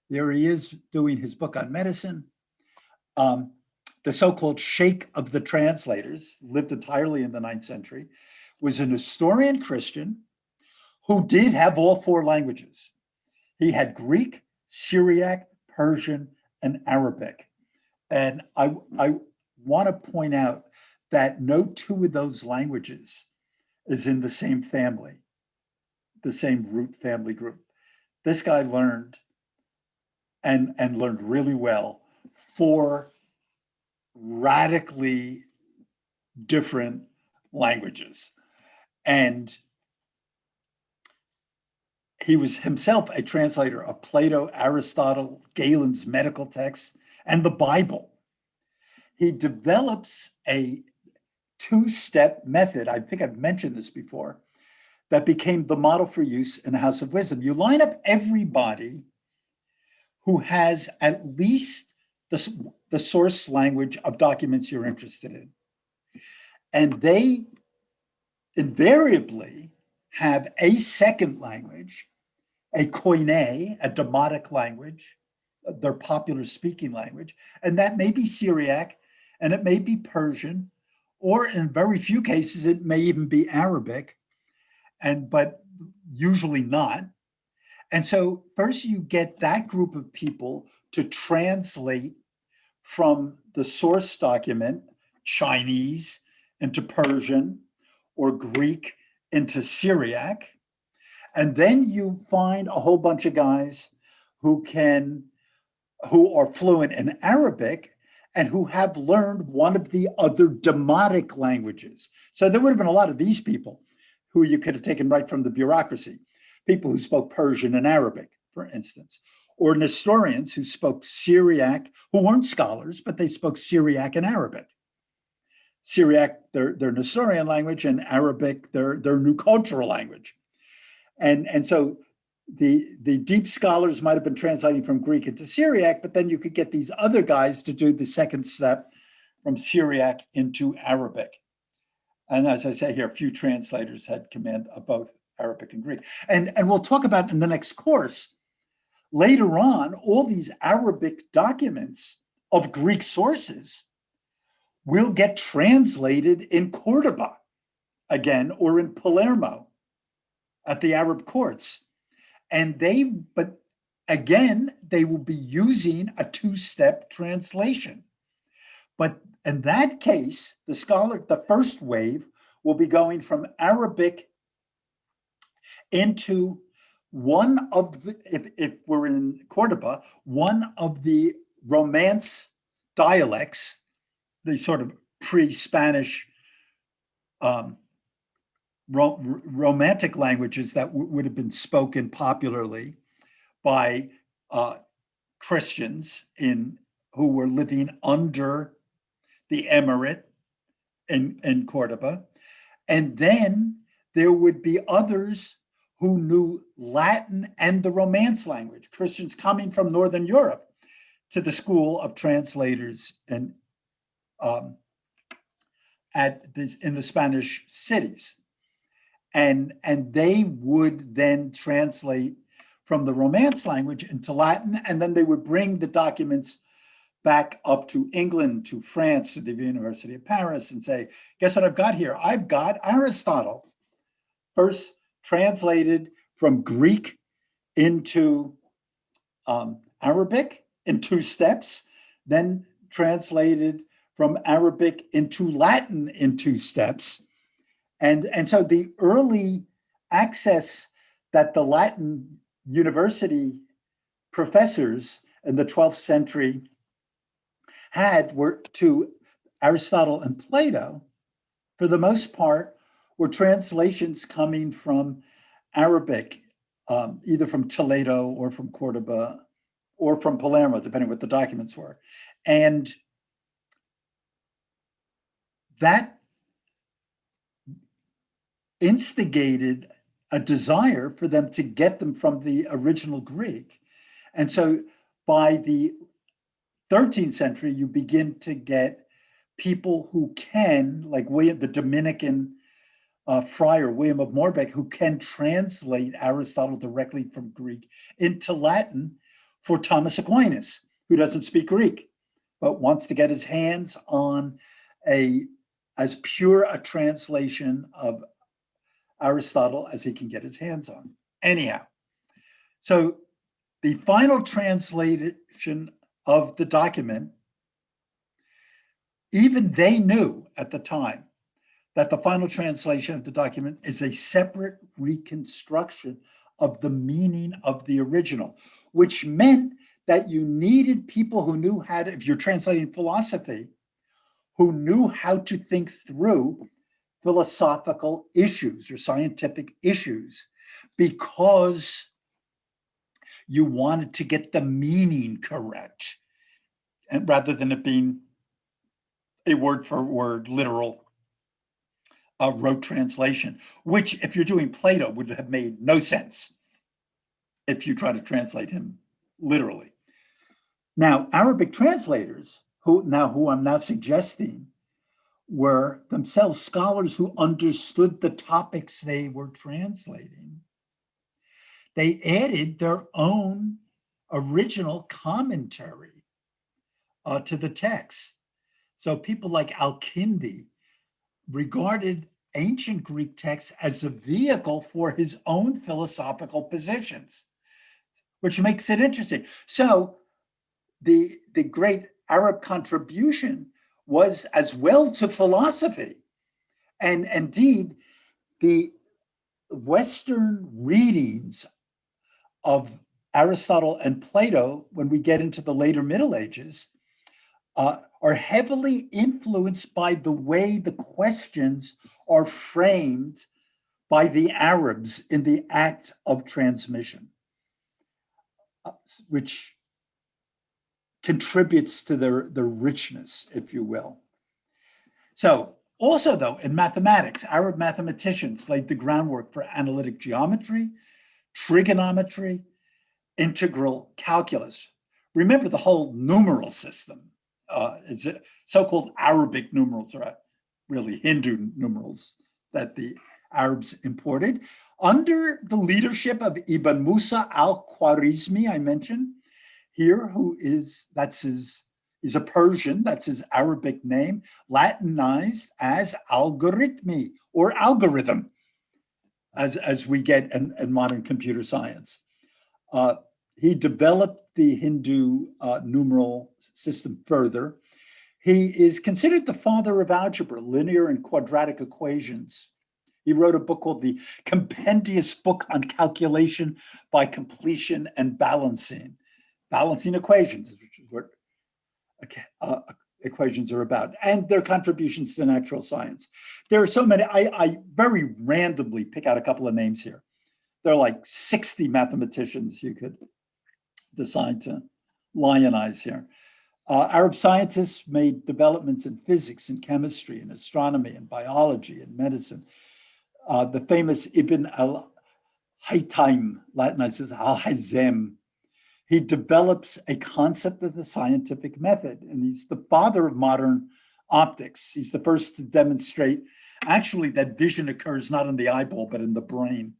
There he is doing his book on medicine. The so-called Sheikh of the translators, lived entirely in the 9th century, was an Nestorian Christian who did have all 4 languages. He had Greek, Syriac, Persian, and Arabic. And I want to point out that no 2 of those languages is in the same family, the same root family group. This guy learned and learned really well 4 radically different languages. And he was himself a translator of Plato, Aristotle, Galen's medical texts, and the Bible. He develops a 2-step method, I think I've mentioned this before, that became the model for use in the House of Wisdom. You line up everybody who has at least the source language of documents you're interested in. And they invariably have a second language, a Koine, a Demotic language, their popular speaking language, and that may be Syriac, and it may be Persian, or in very few cases, it may even be Arabic, but usually not. And so first you get that group of people to translate from the source document, Chinese into Persian, or Greek into Syriac. And then you find a whole bunch of guys who are fluent in Arabic and who have learned one of the other Demotic languages. So there would have been a lot of these people who you could have taken right from the bureaucracy, people who spoke Persian and Arabic, for instance, or Nestorians who spoke Syriac, who weren't scholars, but they spoke Syriac and Arabic. Syriac, their Nestorian language, and Arabic, their new cultural language. And so the deep scholars might have been translating from Greek into Syriac, but then you could get these other guys to do the second step from Syriac into Arabic. And as I say here, a few translators had command of both Arabic and Greek. And we'll talk about in the next course, later on, all these Arabic documents of Greek sources will get translated in Cordoba again, or in Palermo at the Arab courts. But again, they will be using a 2-step translation. But in that case, the first wave will be going from Arabic into one of the, if we're in Cordoba, one of the Romance dialects, the sort of pre-Spanish Romantic languages that would have been spoken popularly by Christians who were living under the emirate in Cordoba. And then there would be others who knew Latin and the Romance language, Christians coming from Northern Europe to the school of translators in the Spanish cities. And they would then translate from the Romance language into Latin, and then they would bring the documents back up to England, to France, to the University of Paris, and say, guess what I've got here? I've got Aristotle, first translated from Greek into Arabic in 2 steps, then translated from Arabic into Latin in 2 steps. And so the early access that the Latin university professors in the 12th century had were to Aristotle and Plato, for the most part, were translations coming from Arabic, either from Toledo or from Cordoba or from Palermo, depending what the documents were. And that instigated a desire for them to get them from the original Greek And so by the 13th century, you begin to get people who can, like William, the Dominican friar William of Moerbeke, who can translate Aristotle directly from Greek into Latin for Thomas Aquinas, who doesn't speak Greek, but wants to get his hands on as pure a translation of Aristotle as he can get his hands on. Anyhow, so the final translation of the document, even they knew at the time that the final translation of the document is a separate reconstruction of the meaning of the original, which meant that you needed people who knew how to, if you're translating philosophy, who knew how to think through philosophical issues or scientific issues, because you wanted to get the meaning correct, and rather than it being a word for word literal rote translation, which if you're doing Plato would have made no sense if you try to translate him literally. Now, Arabic translators, who I'm now suggesting were themselves scholars who understood the topics they were translating, they added their own original commentary to the text. So people like Al-Kindi regarded ancient Greek texts as a vehicle for his own philosophical positions, which makes it interesting. So the great Arab contribution was as well to philosophy. And indeed, the Western readings of Aristotle and Plato, when we get into the later Middle Ages, are heavily influenced by the way the questions are framed by the Arabs in the act of transmission, which contributes to their richness, if you will. So also, though, in mathematics, Arab mathematicians laid the groundwork for analytic geometry, trigonometry, integral calculus. Remember the whole numeral system. It's so-called Arabic numerals, or really Hindu numerals that the Arabs imported under the leadership of Ibn Musa al-Khwarizmi, I mentioned here, he's a Persian, that's his Arabic name, Latinized as algorithmi, or algorithm, as we get in modern computer science. He developed the Hindu numeral system further. He is considered the father of algebra, linear and quadratic equations. He wrote a book called The Compendious Book on Calculation by Completion and Balancing equations, which is what equations are about, and their contributions to natural science. There are so many, I very randomly pick out a couple of names here. There are like 60 mathematicians you could decide to lionize here. Arab scientists made developments in physics and chemistry and astronomy and biology and medicine. The famous Ibn al-Haytham, Latinized as al-Haytham, he develops a concept of the scientific method, and he's the father of modern optics. He's the first to demonstrate actually that vision occurs not in the eyeball, but in the brain.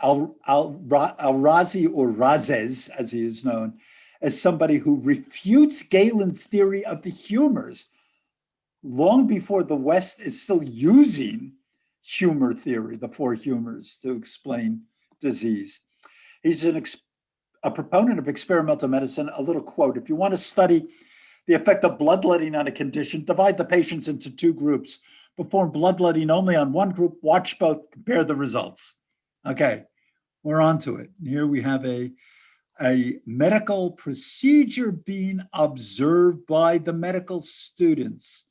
Al-Razi, or Razes, as he is known, as somebody who refutes Galen's theory of the humors long before the West is still using humor theory, the four humors, to explain disease. He's a proponent of experimental medicine. A little quote: if you want to study the effect of bloodletting on a condition, divide the patients into two groups. Perform bloodletting only on one group, watch both, compare the results. Okay, we're on to it. Here we have a medical procedure being observed by the medical students.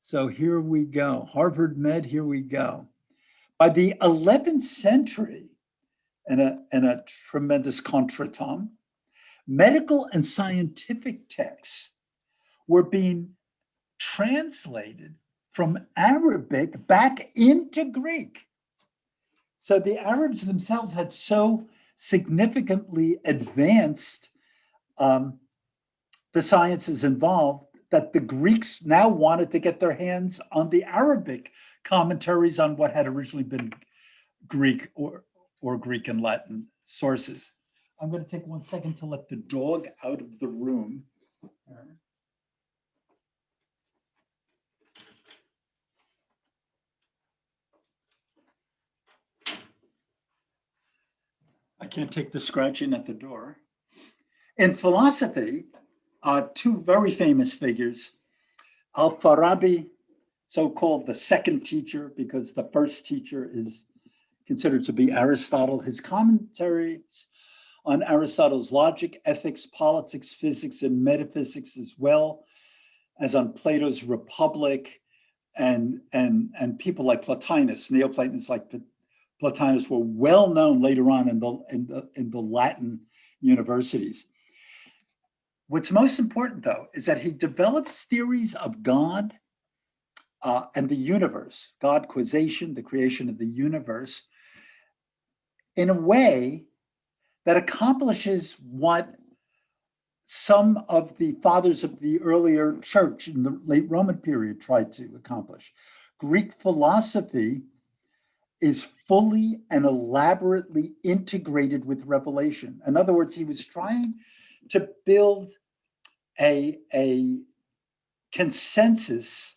So here we go. Harvard Med, here we go. By the 11th century, in a tremendous contretemps, medical and scientific texts were being translated from Arabic back into Greek. So the Arabs themselves had so significantly advanced the sciences involved, that the Greeks now wanted to get their hands on the Arabic commentaries on what had originally been Greek or Greek and Latin sources. I'm going to take 1 second to let the dog out of the room. I can't take the scratching at the door. In philosophy, two very famous figures, Al-Farabi, so-called the second teacher, because the first teacher is considered to be Aristotle. His commentaries on Aristotle's logic, ethics, politics, physics, and metaphysics, as well as on Plato's Republic, and people like Plotinus, Neoplatonists like Plotinus, were well known later on in the Latin universities. What's most important, though, is that he develops theories of God and the universe, God causation, the creation of the universe, in a way that accomplishes what some of the fathers of the earlier church in the late Roman period tried to accomplish. Greek philosophy is fully and elaborately integrated with revelation. In other words, he was trying to build a consensus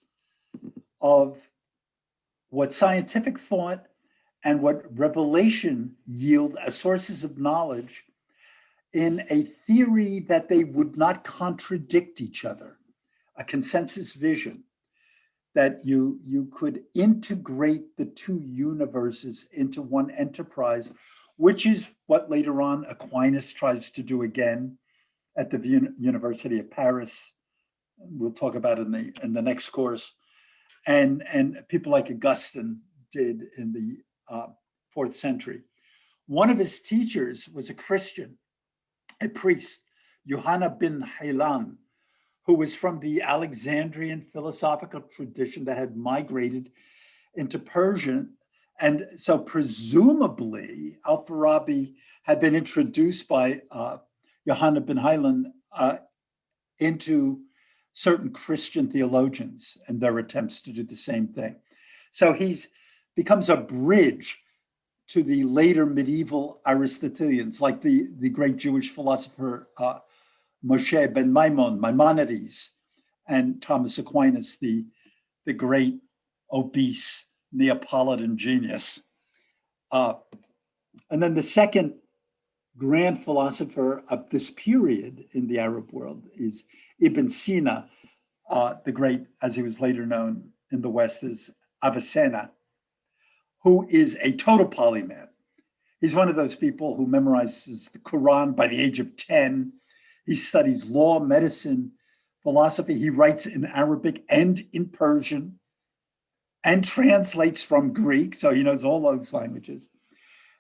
of what scientific thought and what revelation yield as sources of knowledge in a theory that they would not contradict each other, a consensus vision, that you could integrate the two universes into one enterprise, which is what later on Aquinas tries to do again at the University of Paris. We'll talk about it in the next course. And people like Augustine did in the 4th century. One of his teachers was a Christian, a priest, Johanna bin Haylan, who was from the Alexandrian philosophical tradition that had migrated into Persian. And so presumably Al-Farabi had been introduced by Johanna bin Haylan into certain Christian theologians and their attempts to do the same thing. So he's becomes a bridge to the later medieval Aristotelians, like the great Jewish philosopher Moshe ben Maimonides, and Thomas Aquinas, the great obese Neapolitan genius. And then the second grand philosopher of this period in the Arab world is Ibn Sina, the great, as he was later known in the West as Avicenna, who is a total polymath. He's one of those people who memorizes the Quran by the age of 10. He studies law, medicine, philosophy. He writes in Arabic and in Persian and translates from Greek, so he knows all those languages.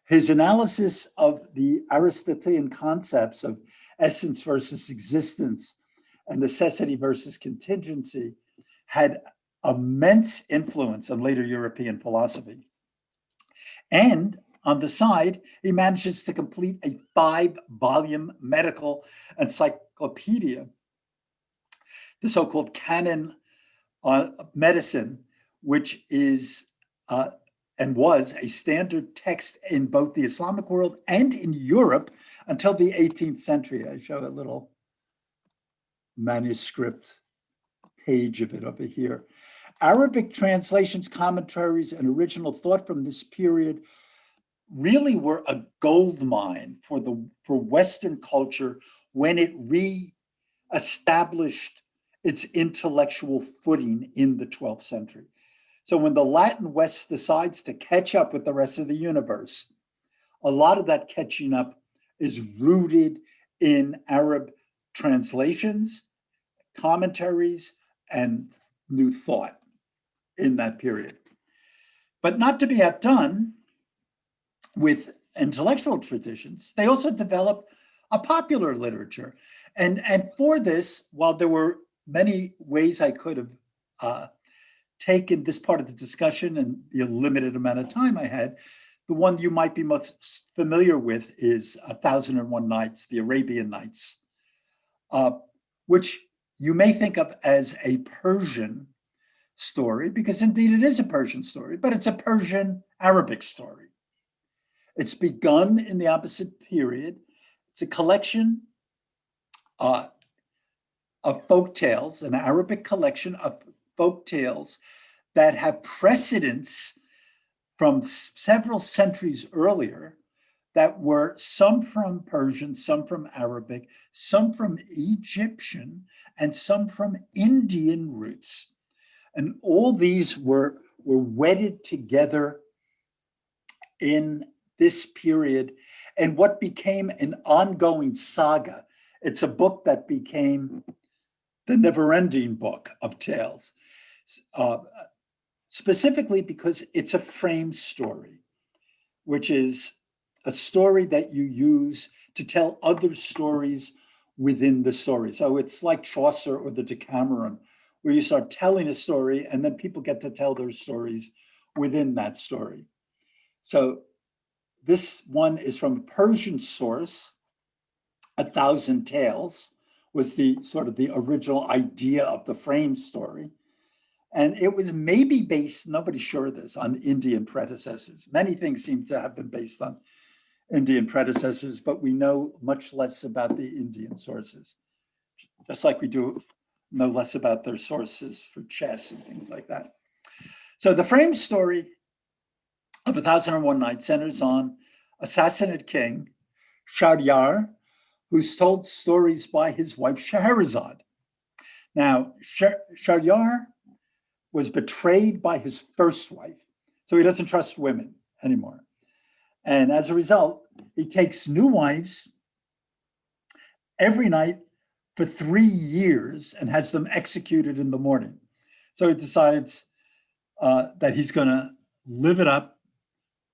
His analysis of the Aristotelian concepts of essence versus existence and necessity versus contingency had immense influence on later European philosophy. And on the side, he manages to complete a 5-volume medical encyclopedia, the so-called Canon Medicine, which is and was a standard text in both the Islamic world and in Europe until the 18th century. I show a little manuscript page of it over here. Arabic translations, commentaries, and original thought from this period really were a gold mine for Western culture when it re-established its intellectual footing in the 12th century. So when the Latin West decides to catch up with the rest of the universe, a lot of that catching up is rooted in Arab translations, commentaries, and new thought in that period. But not to be outdone with intellectual traditions, they also developed a popular literature. And for this, while there were many ways I could have taken this part of the discussion and the limited amount of time I had The one you might be most familiar with is 1001 Nights, the Arabian Nights, which you may think of as a Persian story, because indeed it is a Persian story, but it's a Persian Arabic story. It's begun in the opposite period. It's a collection of folk tales, an Arabic collection of folk tales that have precedence from several centuries earlier, that were some from Persian, some from Arabic, some from Egyptian, and some from Indian roots. And all these were wedded together in this period, and what became an ongoing saga. It's a book that became the never-ending book of tales, specifically because it's a framed story, which is a story that you use to tell other stories within the story. So it's like Chaucer or the Decameron, where you start telling a story and then people get to tell their stories within that story. So this one is from a Persian source. 1,000 Tales was the sort of the original idea of the frame story. And it was maybe based, nobody's sure of this, on Indian predecessors. Many things seem to have been based on Indian predecessors, but we know much less about the Indian sources, just like we do know less about their sources for chess and things like that. So the frame story of 1001 Nights centers on a Sassanid king, Shahryar, who's told stories by his wife Scheherazade. Now, Shahryar was betrayed by his first wife, so he doesn't trust women anymore. And as a result, he takes new wives every night for 3 years and has them executed in the morning. So he decides that he's going to live it up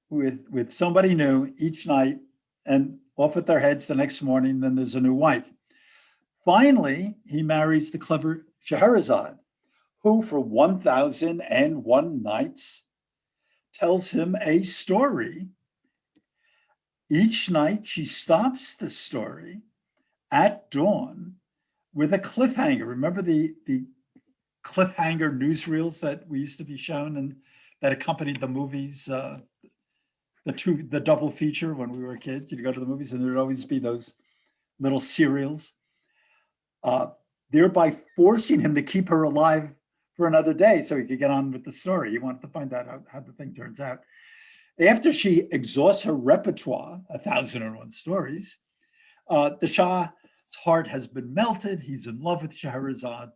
with somebody new each night and off with their heads the next morning. Then there's a new wife. Finally, he marries the clever Scheherazade, who for 1001 nights tells him a story. Each night she stops the story at dawn with a cliffhanger. Remember the cliffhanger newsreels that we used to be shown and that accompanied the movies, the double feature when we were kids? You'd go to the movies and there'd always be those little serials, thereby forcing him to keep her alive for another day so he could get on with the story. He wanted to find out how the thing turns out. After she exhausts her repertoire, 1001 stories, the Shah's heart has been melted. He's in love with Scheherazade.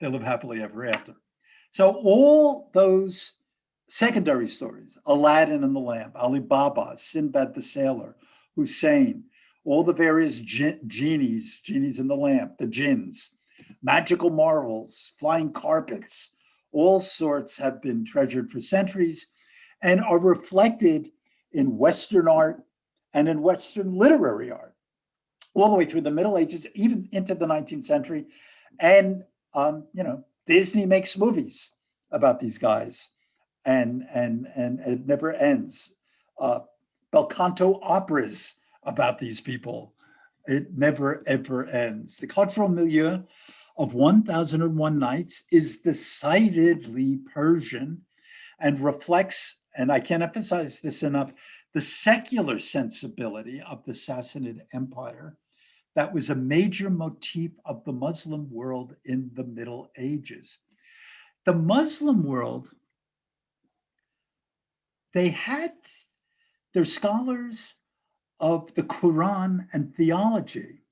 They live happily ever after. So all those secondary stories, Aladdin and the Lamp, Ali Baba, Sinbad the Sailor, Hussein, all the various genies in the lamp, the jinns, magical marvels, flying carpets, all sorts have been treasured for centuries and are reflected in Western art and in Western literary art, all the way through the Middle Ages, even into the 19th century. And, Disney makes movies about these guys and it never ends. Bel canto operas about these people. It never, ever ends. The cultural milieu of 1001 Nights is decidedly Persian and reflects, and I can't emphasize this enough, the secular sensibility of the Sassanid Empire that was a major motif of the Muslim world in the Middle Ages. The Muslim world, they had their scholars of the Quran and theology,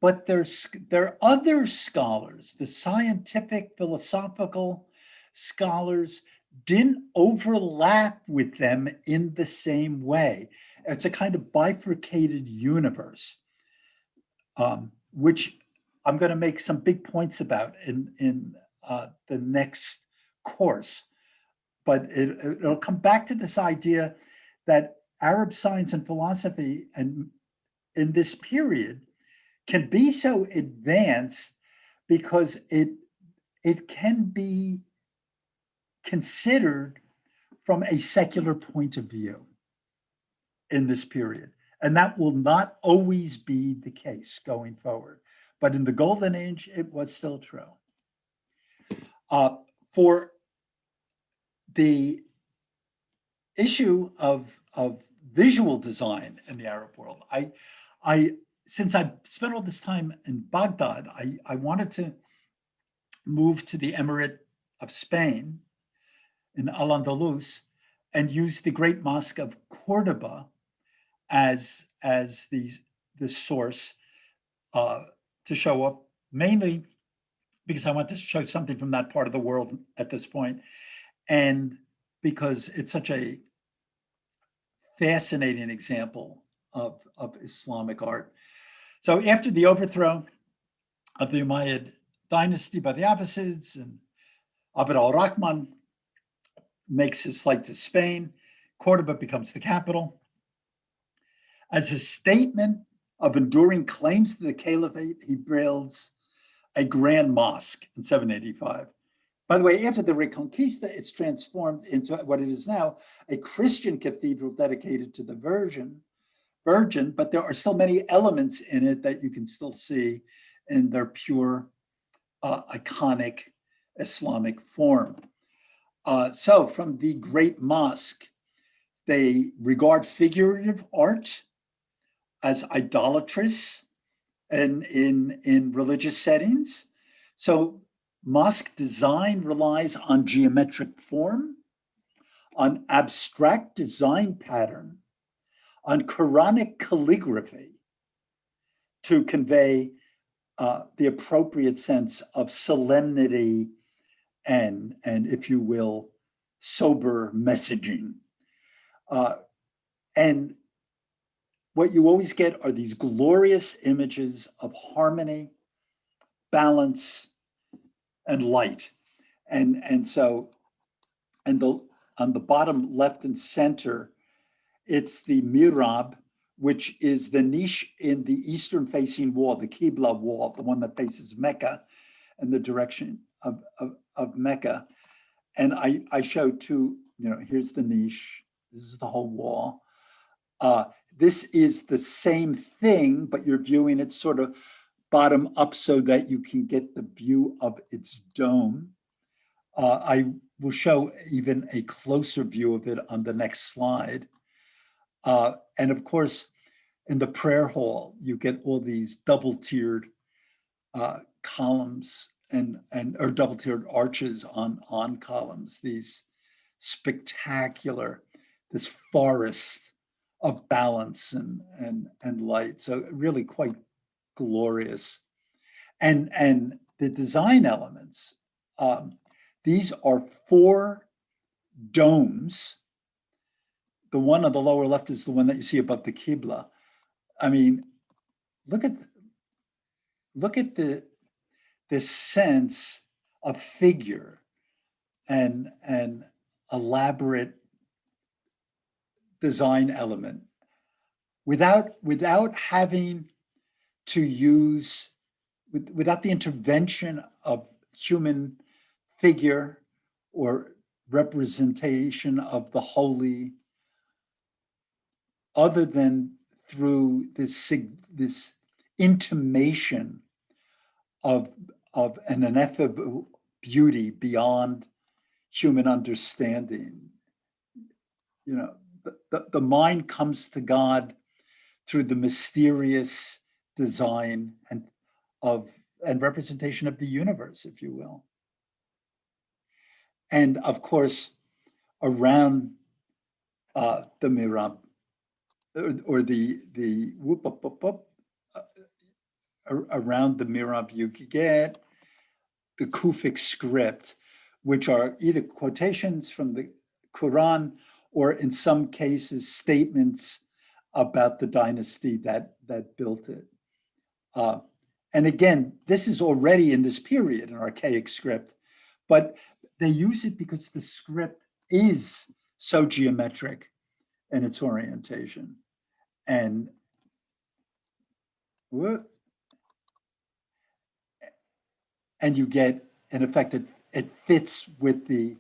but their other scholars, the scientific, philosophical scholars, didn't overlap with them in the same way. It's a kind of bifurcated universe, which I'm going to make some big points about in the next course. But it'll come back to this idea that Arab science and philosophy and in this period can be so advanced because it can be considered from a secular point of view in this period. And that will not always be the case going forward. But in the Golden Age, it was still true. For the issue of visual design in the Arab world, since I spent all this time in Baghdad, I wanted to move to the Emirate of Spain in Al-Andalus and use the great mosque of Cordoba as the source to show up, mainly because I want to show something from that part of the world at this point, and because it's such a fascinating example of Islamic art. So after the overthrow of the Umayyad dynasty by the Abbasids, and Abd al-Rahman makes his flight to Spain, Cordoba becomes the capital. As a statement of enduring claims to the caliphate, he builds a grand mosque in 785. By the way, after the Reconquista, it's transformed into what it is now, a Christian cathedral dedicated to the Virgin, but there are still many elements in it that you can still see in their pure, iconic Islamic form. So from the great mosque, they regard figurative art as idolatrous and in religious settings. So mosque design relies on geometric form, on abstract design pattern, on Quranic calligraphy to convey the appropriate sense of solemnity and if you will, sober messaging. And what you always get are these glorious images of harmony, balance, and light. And so, on the bottom left and center, it's the mihrab, which is the niche in the eastern facing wall, the Qibla wall, the one that faces Mecca and the direction of Mecca. And I show two, here's the niche, this is the whole wall. This is the same thing, but you're viewing it sort of bottom up so that you can get the view of its dome. I will show even a closer view of it on the next slide. And of course, in the prayer hall, you get all these double-tiered columns or double-tiered arches on columns, these spectacular, this forest of balance and light. So really quite glorious. And the design elements, these are 4 domes. The one on the lower left is the one that you see above the Qibla. I mean, look at the sense of figure and elaborate design element without having to use, without the intervention of human figure or representation of the holy, other than through this intimation of an ineffable beauty beyond human understanding. The mind comes to God through the mysterious design and representation of the universe, if you will. And of course, around the mihrab, or around the mihrab, you get the Kufic script, which are either quotations from the Quran or in some cases statements about the dynasty that built it. And again, this is already in this period an archaic script, but they use it because the script is so geometric in its orientation. And you get, in effect, it fits with the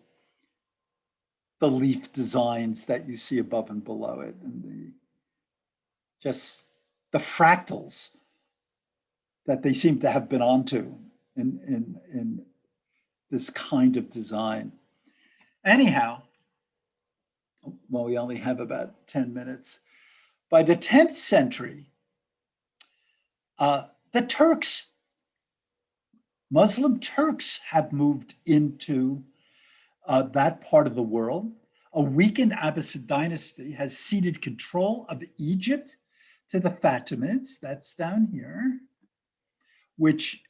the leaf designs that you see above and below it, and just the fractals that they seem to have been onto in this kind of design. Anyhow, well, we only have about 10 minutes. By the 10th century, the Turks, Muslim Turks, have moved into that part of the world. A weakened Abbasid dynasty has ceded control of Egypt to the Fatimids, that's down here, which,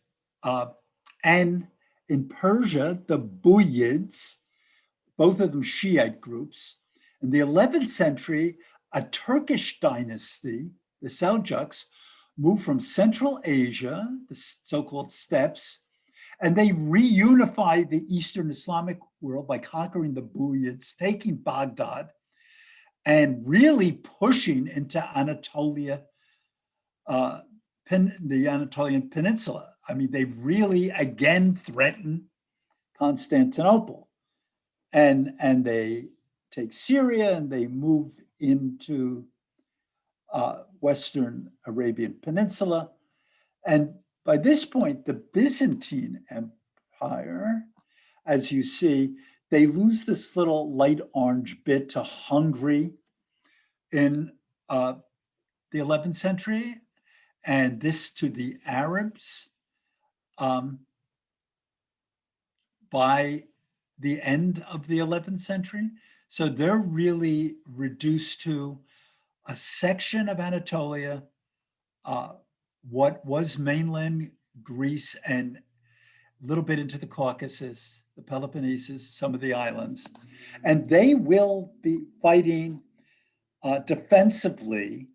and in Persia, the Buyids, both of them Shiite groups. In the 11th century, a Turkish dynasty, the Seljuks, moved from Central Asia, the so-called steppes, and they reunified the Eastern Islamic world by conquering the Buyids, taking Baghdad, and really pushing into Anatolia, the Anatolian Peninsula. I mean, they really again threaten Constantinople, and they take Syria and they move into Western Arabian Peninsula. And by this point, the Byzantine Empire, as you see, they lose this little light orange bit to Hungary in the 11th century, and this to the Arabs by the end of the 11th century. So they're really reduced to a section of Anatolia, what was mainland Greece, and a little bit into the Caucasus, the Peloponnesus, some of the islands. And they will be fighting defensively.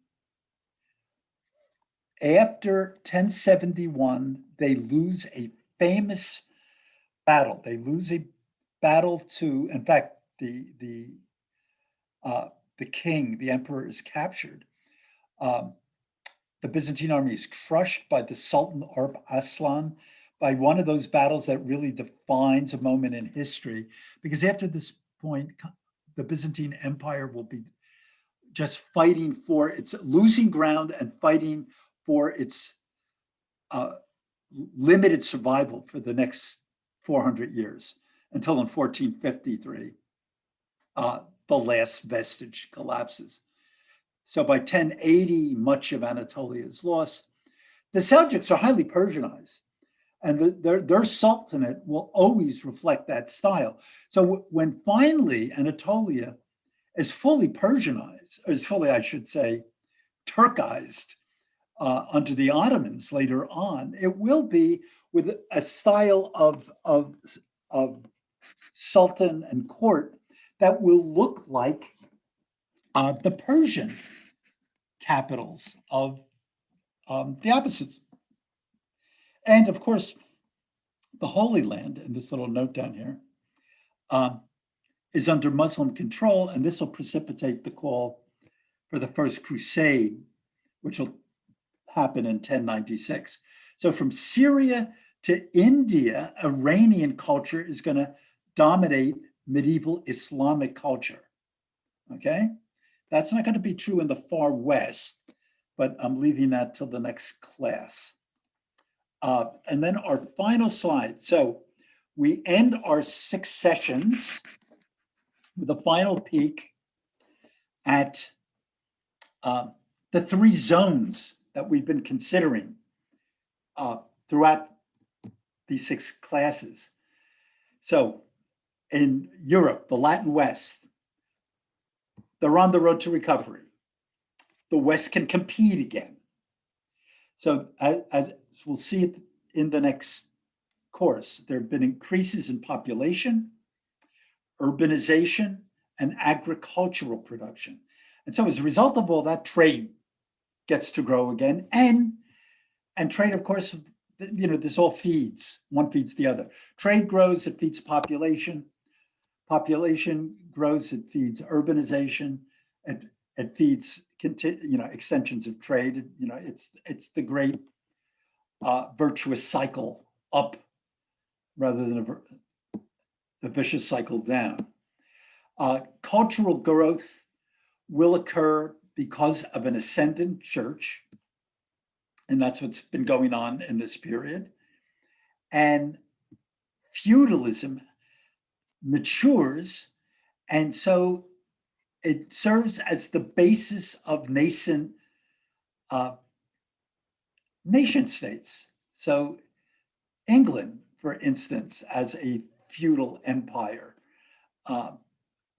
After 1071, they lose a famous battle. They lose a battle to, in fact, the king, the emperor, is captured. The Byzantine army is crushed by the Sultan Alp Arslan, by one of those battles that really defines a moment in history, because after this point, the Byzantine Empire will be just fighting for its losing ground and fighting for its limited survival for the next 400 years, until in 1453, the last vestige collapses. So by 1080, much of Anatolia is lost. The Seljuks are highly Persianized, and their sultanate will always reflect that style. So when finally Anatolia is fully Persianized, is fully, I should say, Turkized under the Ottomans later on, it will be with a style of sultan and court that will look like the Persian capitals of the Abbasids. And of course, the Holy Land, and this little note down here, is under Muslim control, and this will precipitate the call for the First Crusade, which will happen in 1096. So from Syria to India, Iranian culture is going to dominate medieval Islamic culture. Okay? That's not going to be true in the far west, but I'm leaving that till the next class. And then our final slide. So we end our 6 sessions with a final peek at the 3 zones that we've been considering throughout these 6 classes. So in Europe, the Latin West, they're on the road to recovery. The West can compete again. So as we'll see in the next course, there have been increases in population, urbanization, and agricultural production. And so as a result of all that, trade gets to grow again. And trade, of course, this all feeds. One feeds the other. Trade grows, it feeds population. Population grows, it feeds urbanization. It feeds extensions of trade. It's the great virtuous cycle up rather than the vicious cycle down. Cultural growth will occur because of an ascendant church, and that's what's been going on in this period. And feudalism matures, and so it serves as the basis of nascent nation states. So England, for instance, as a feudal empire,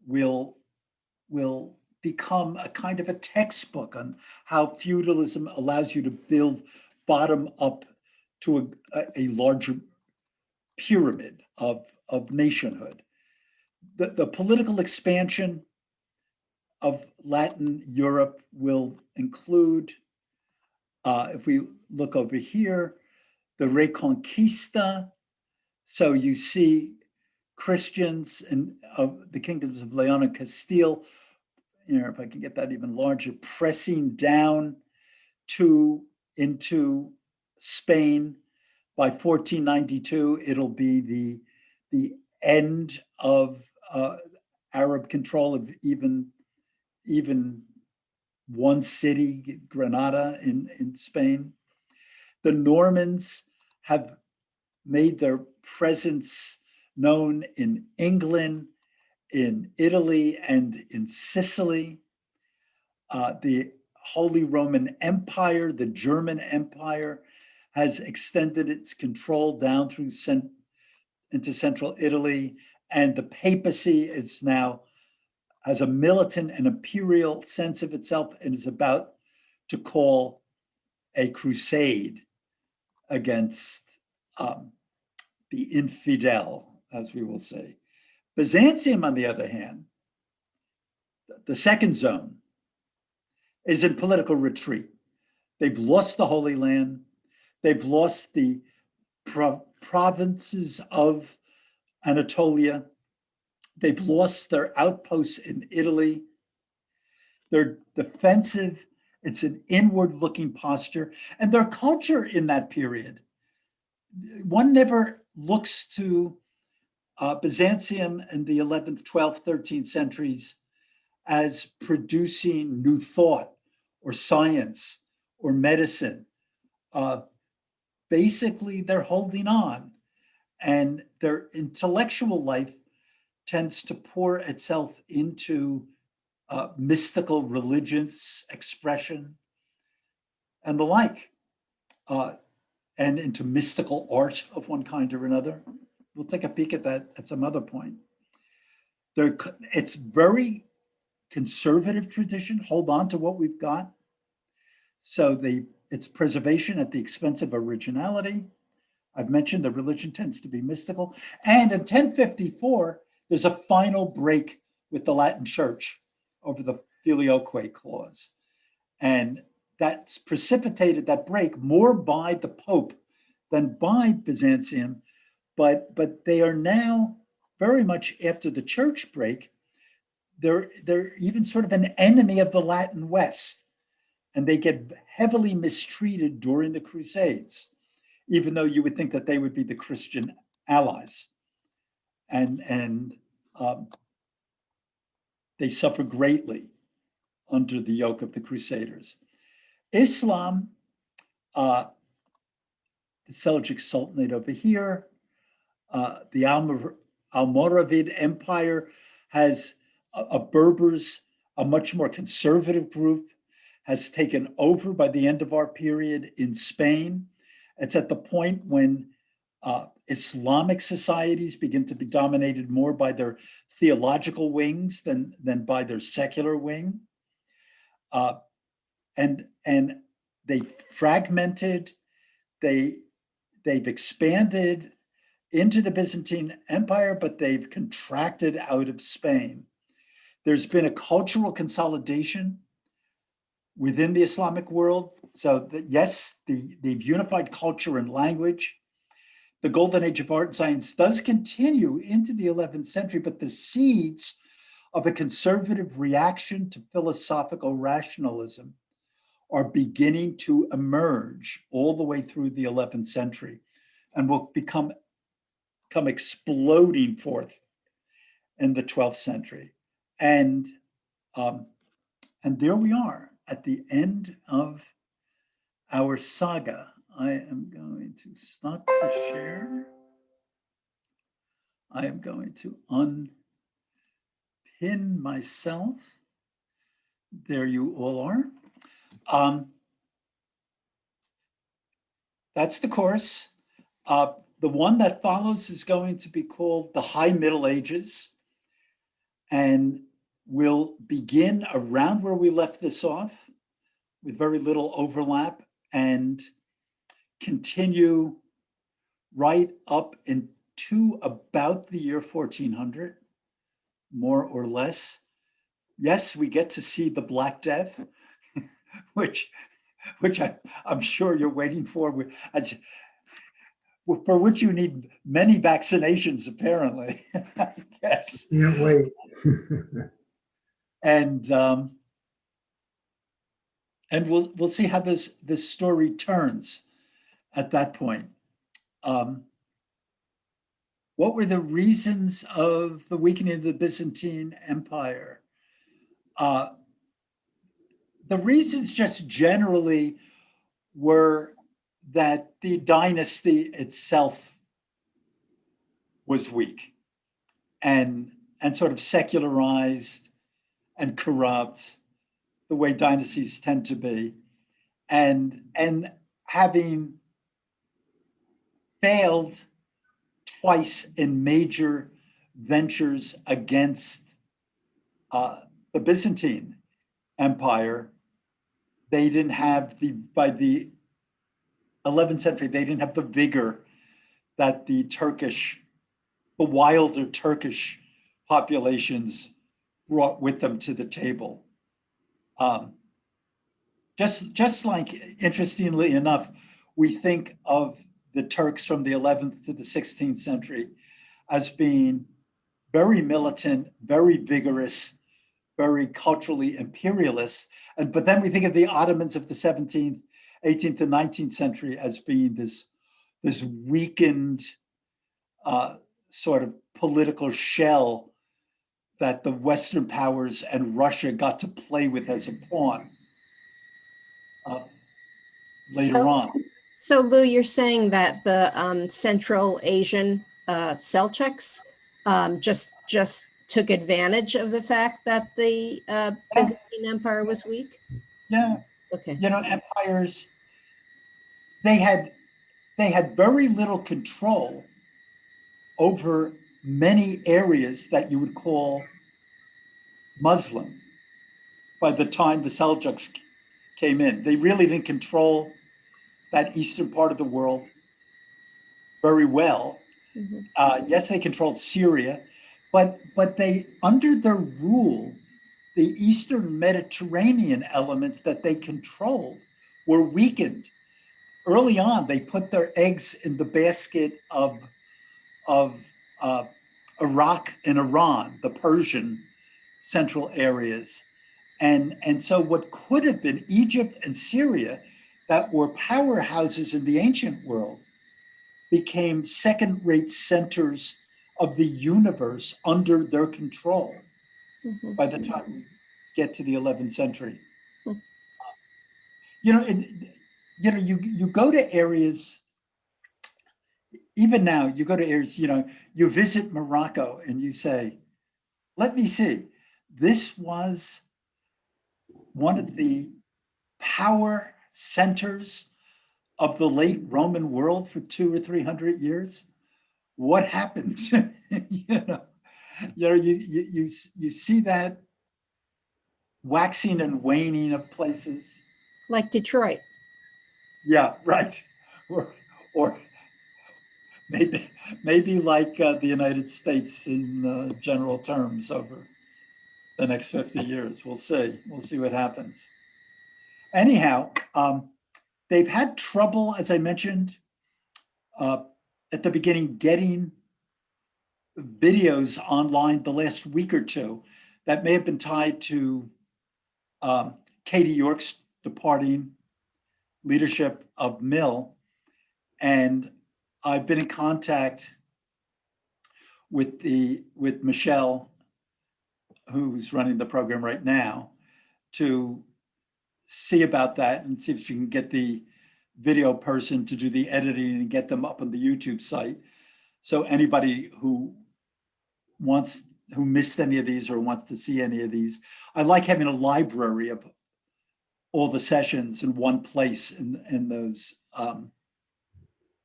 will become a kind of a textbook on how feudalism allows you to build bottom up to a larger pyramid of nationhood. The political expansion of Latin Europe will include, if we look over here, the Reconquista. So you see Christians of the kingdoms of Leon and Castile, if I can get that even larger, pressing down into Spain. By 1492, it'll be the end of Arab control of even one city, Granada in Spain. The Normans have made their presence known in England, in Italy, and in Sicily. The Holy Roman Empire, the German Empire, has extended its control down through into central Italy, and the papacy is now has a militant and imperial sense of itself and is about to call a crusade against the infidel, as we will say. Byzantium, on the other hand, the second zone, is in political retreat. They've lost the Holy Land. They've lost the provinces of Anatolia. They've lost their outposts in Italy. They're defensive. It's an inward-looking posture. And their culture in that period, one never looks to Byzantium in the 11th, 12th, 13th centuries as producing new thought or science or medicine. Basically, they're holding on, and their intellectual life tends to pour itself into mystical religious expression and the like, and into mystical art of one kind or another. We'll take a peek at that at some other point. It's very conservative tradition, hold on to what we've got. So it's preservation at the expense of originality. I've mentioned the religion tends to be mystical. And in 1054, there's a final break with the Latin Church over the Filioque clause. And that's precipitated that break more by the Pope than by Byzantium. But they are now very much after the church break, they're even sort of an enemy of the Latin West. And they get heavily mistreated during the Crusades, even though you would think that they would be the Christian allies. And they suffer greatly under the yoke of the Crusaders. Islam, the Seljuk Sultanate over here, the Almoravid Empire has Berbers, a much more conservative group, has taken over by the end of our period in Spain. It's at the point when Islamic societies begin to be dominated more by their theological wings than by their secular wing. And they fragmented, they've expanded into the Byzantine Empire, but they've contracted out of Spain. There's been a cultural consolidation within the Islamic world. So yes, they've unified culture and language. The golden age of art and science does continue into the 11th century, but the seeds of a conservative reaction to philosophical rationalism are beginning to emerge all the way through the 11th century and will come exploding forth in the 12th century. And there we are at the end of our saga. I am going to stop the share. I am going to unpin myself. There you all are. That's the course. The one that follows is going to be called the High Middle Ages, and we'll begin around where we left this off with very little overlap and continue right up into about the year 1400, more or less. Yes, we get to see the Black Death, which I'm sure you're waiting for, for which you need many vaccinations, apparently. Yes. Can't wait. And we'll see how this story turns at that point. What were the reasons of the weakening of the Byzantine Empire? The reasons just generally were that the dynasty itself was weak and sort of secularized and corrupt, the way dynasties tend to be, and having failed twice in major ventures against the Byzantine Empire, they didn't have by the 11th century, they didn't have the vigor that the wilder Turkish populations brought with them to the table. Just like, interestingly enough, we think of the Turks from the 11th to the 16th century as being very militant, very vigorous, very culturally imperialist. But then we think of the Ottomans of the 17th, 18th and 19th century as being this weakened sort of political shell that the Western powers and Russia got to play with as a pawn later on. So Lou, you're saying that the Central Asian Seljuks just took advantage of the fact that the Byzantine Empire was weak? Yeah. Okay. Empires, they had very little control over many areas that you would call Muslim by the time the Seljuks came in. They really didn't control that eastern part of the world very well. Mm-hmm. Yes, they controlled Syria, but they, under their rule, the Eastern Mediterranean elements that they controlled were weakened. Early on, they put their eggs in the basket of Iraq and Iran, the Persian central areas. And so what could have been Egypt and Syria, that were powerhouses in the ancient world, became second-rate centers of the universe under their control. Mm-hmm. By the time we get to the 11th century. Mm-hmm. You go to areas, even now, you go to areas, you visit Morocco and you say, let me see, this was one of the power centers of the late Roman world for 200 or 300 years. What happened? You see that waxing and waning of places. Like Detroit. Yeah, right. Or maybe like the United States in general terms over the next 50 years. We'll see. We'll see what happens. Anyhow, they've had trouble, as I mentioned at the beginning, getting videos online the last week or two that may have been tied to Katie York's departing leadership of Miele. And I've been in contact with Michelle who's running the program right now, to see about that and see if she can get the video person to do the editing and get them up on the YouTube site. So anybody who missed any of these or wants to see any of these, I like having a library of all the sessions in one place in those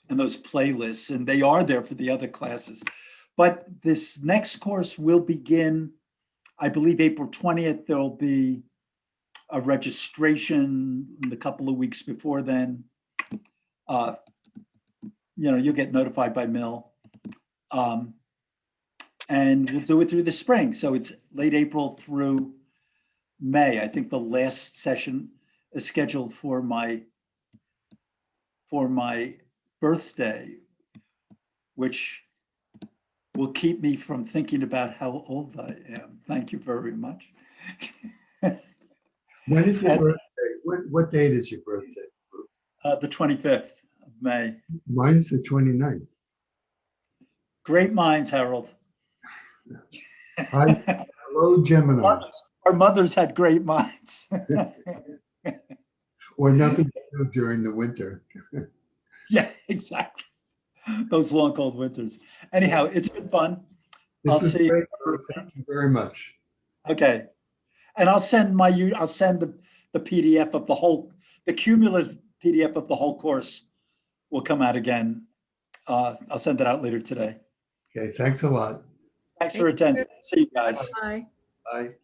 playlists, and they are there for the other classes. But this next course will begin, I believe, April 20th. There'll be a registration in a couple of weeks before then. You'll get notified by Miele. And we'll do it through the spring. So it's late April through May. I think the last session is scheduled for my birthday, which will keep me from thinking about how old I am. Thank you very much. When is your birthday? What date is your birthday? The 25th of May. Mine's the 29th. Great minds, Harold. Hello, Gemini. Our mothers had great minds. Or nothing to do during the winter. Yeah, exactly. Those long, cold winters. Anyhow, it's been fun. I'll see. Great. Thank you very much. Okay. And I'll send the PDF of the cumulative PDF of the whole course will come out again. I'll send it out later today. Okay, thanks a lot. Thanks for attending. See you guys. Bye. Bye.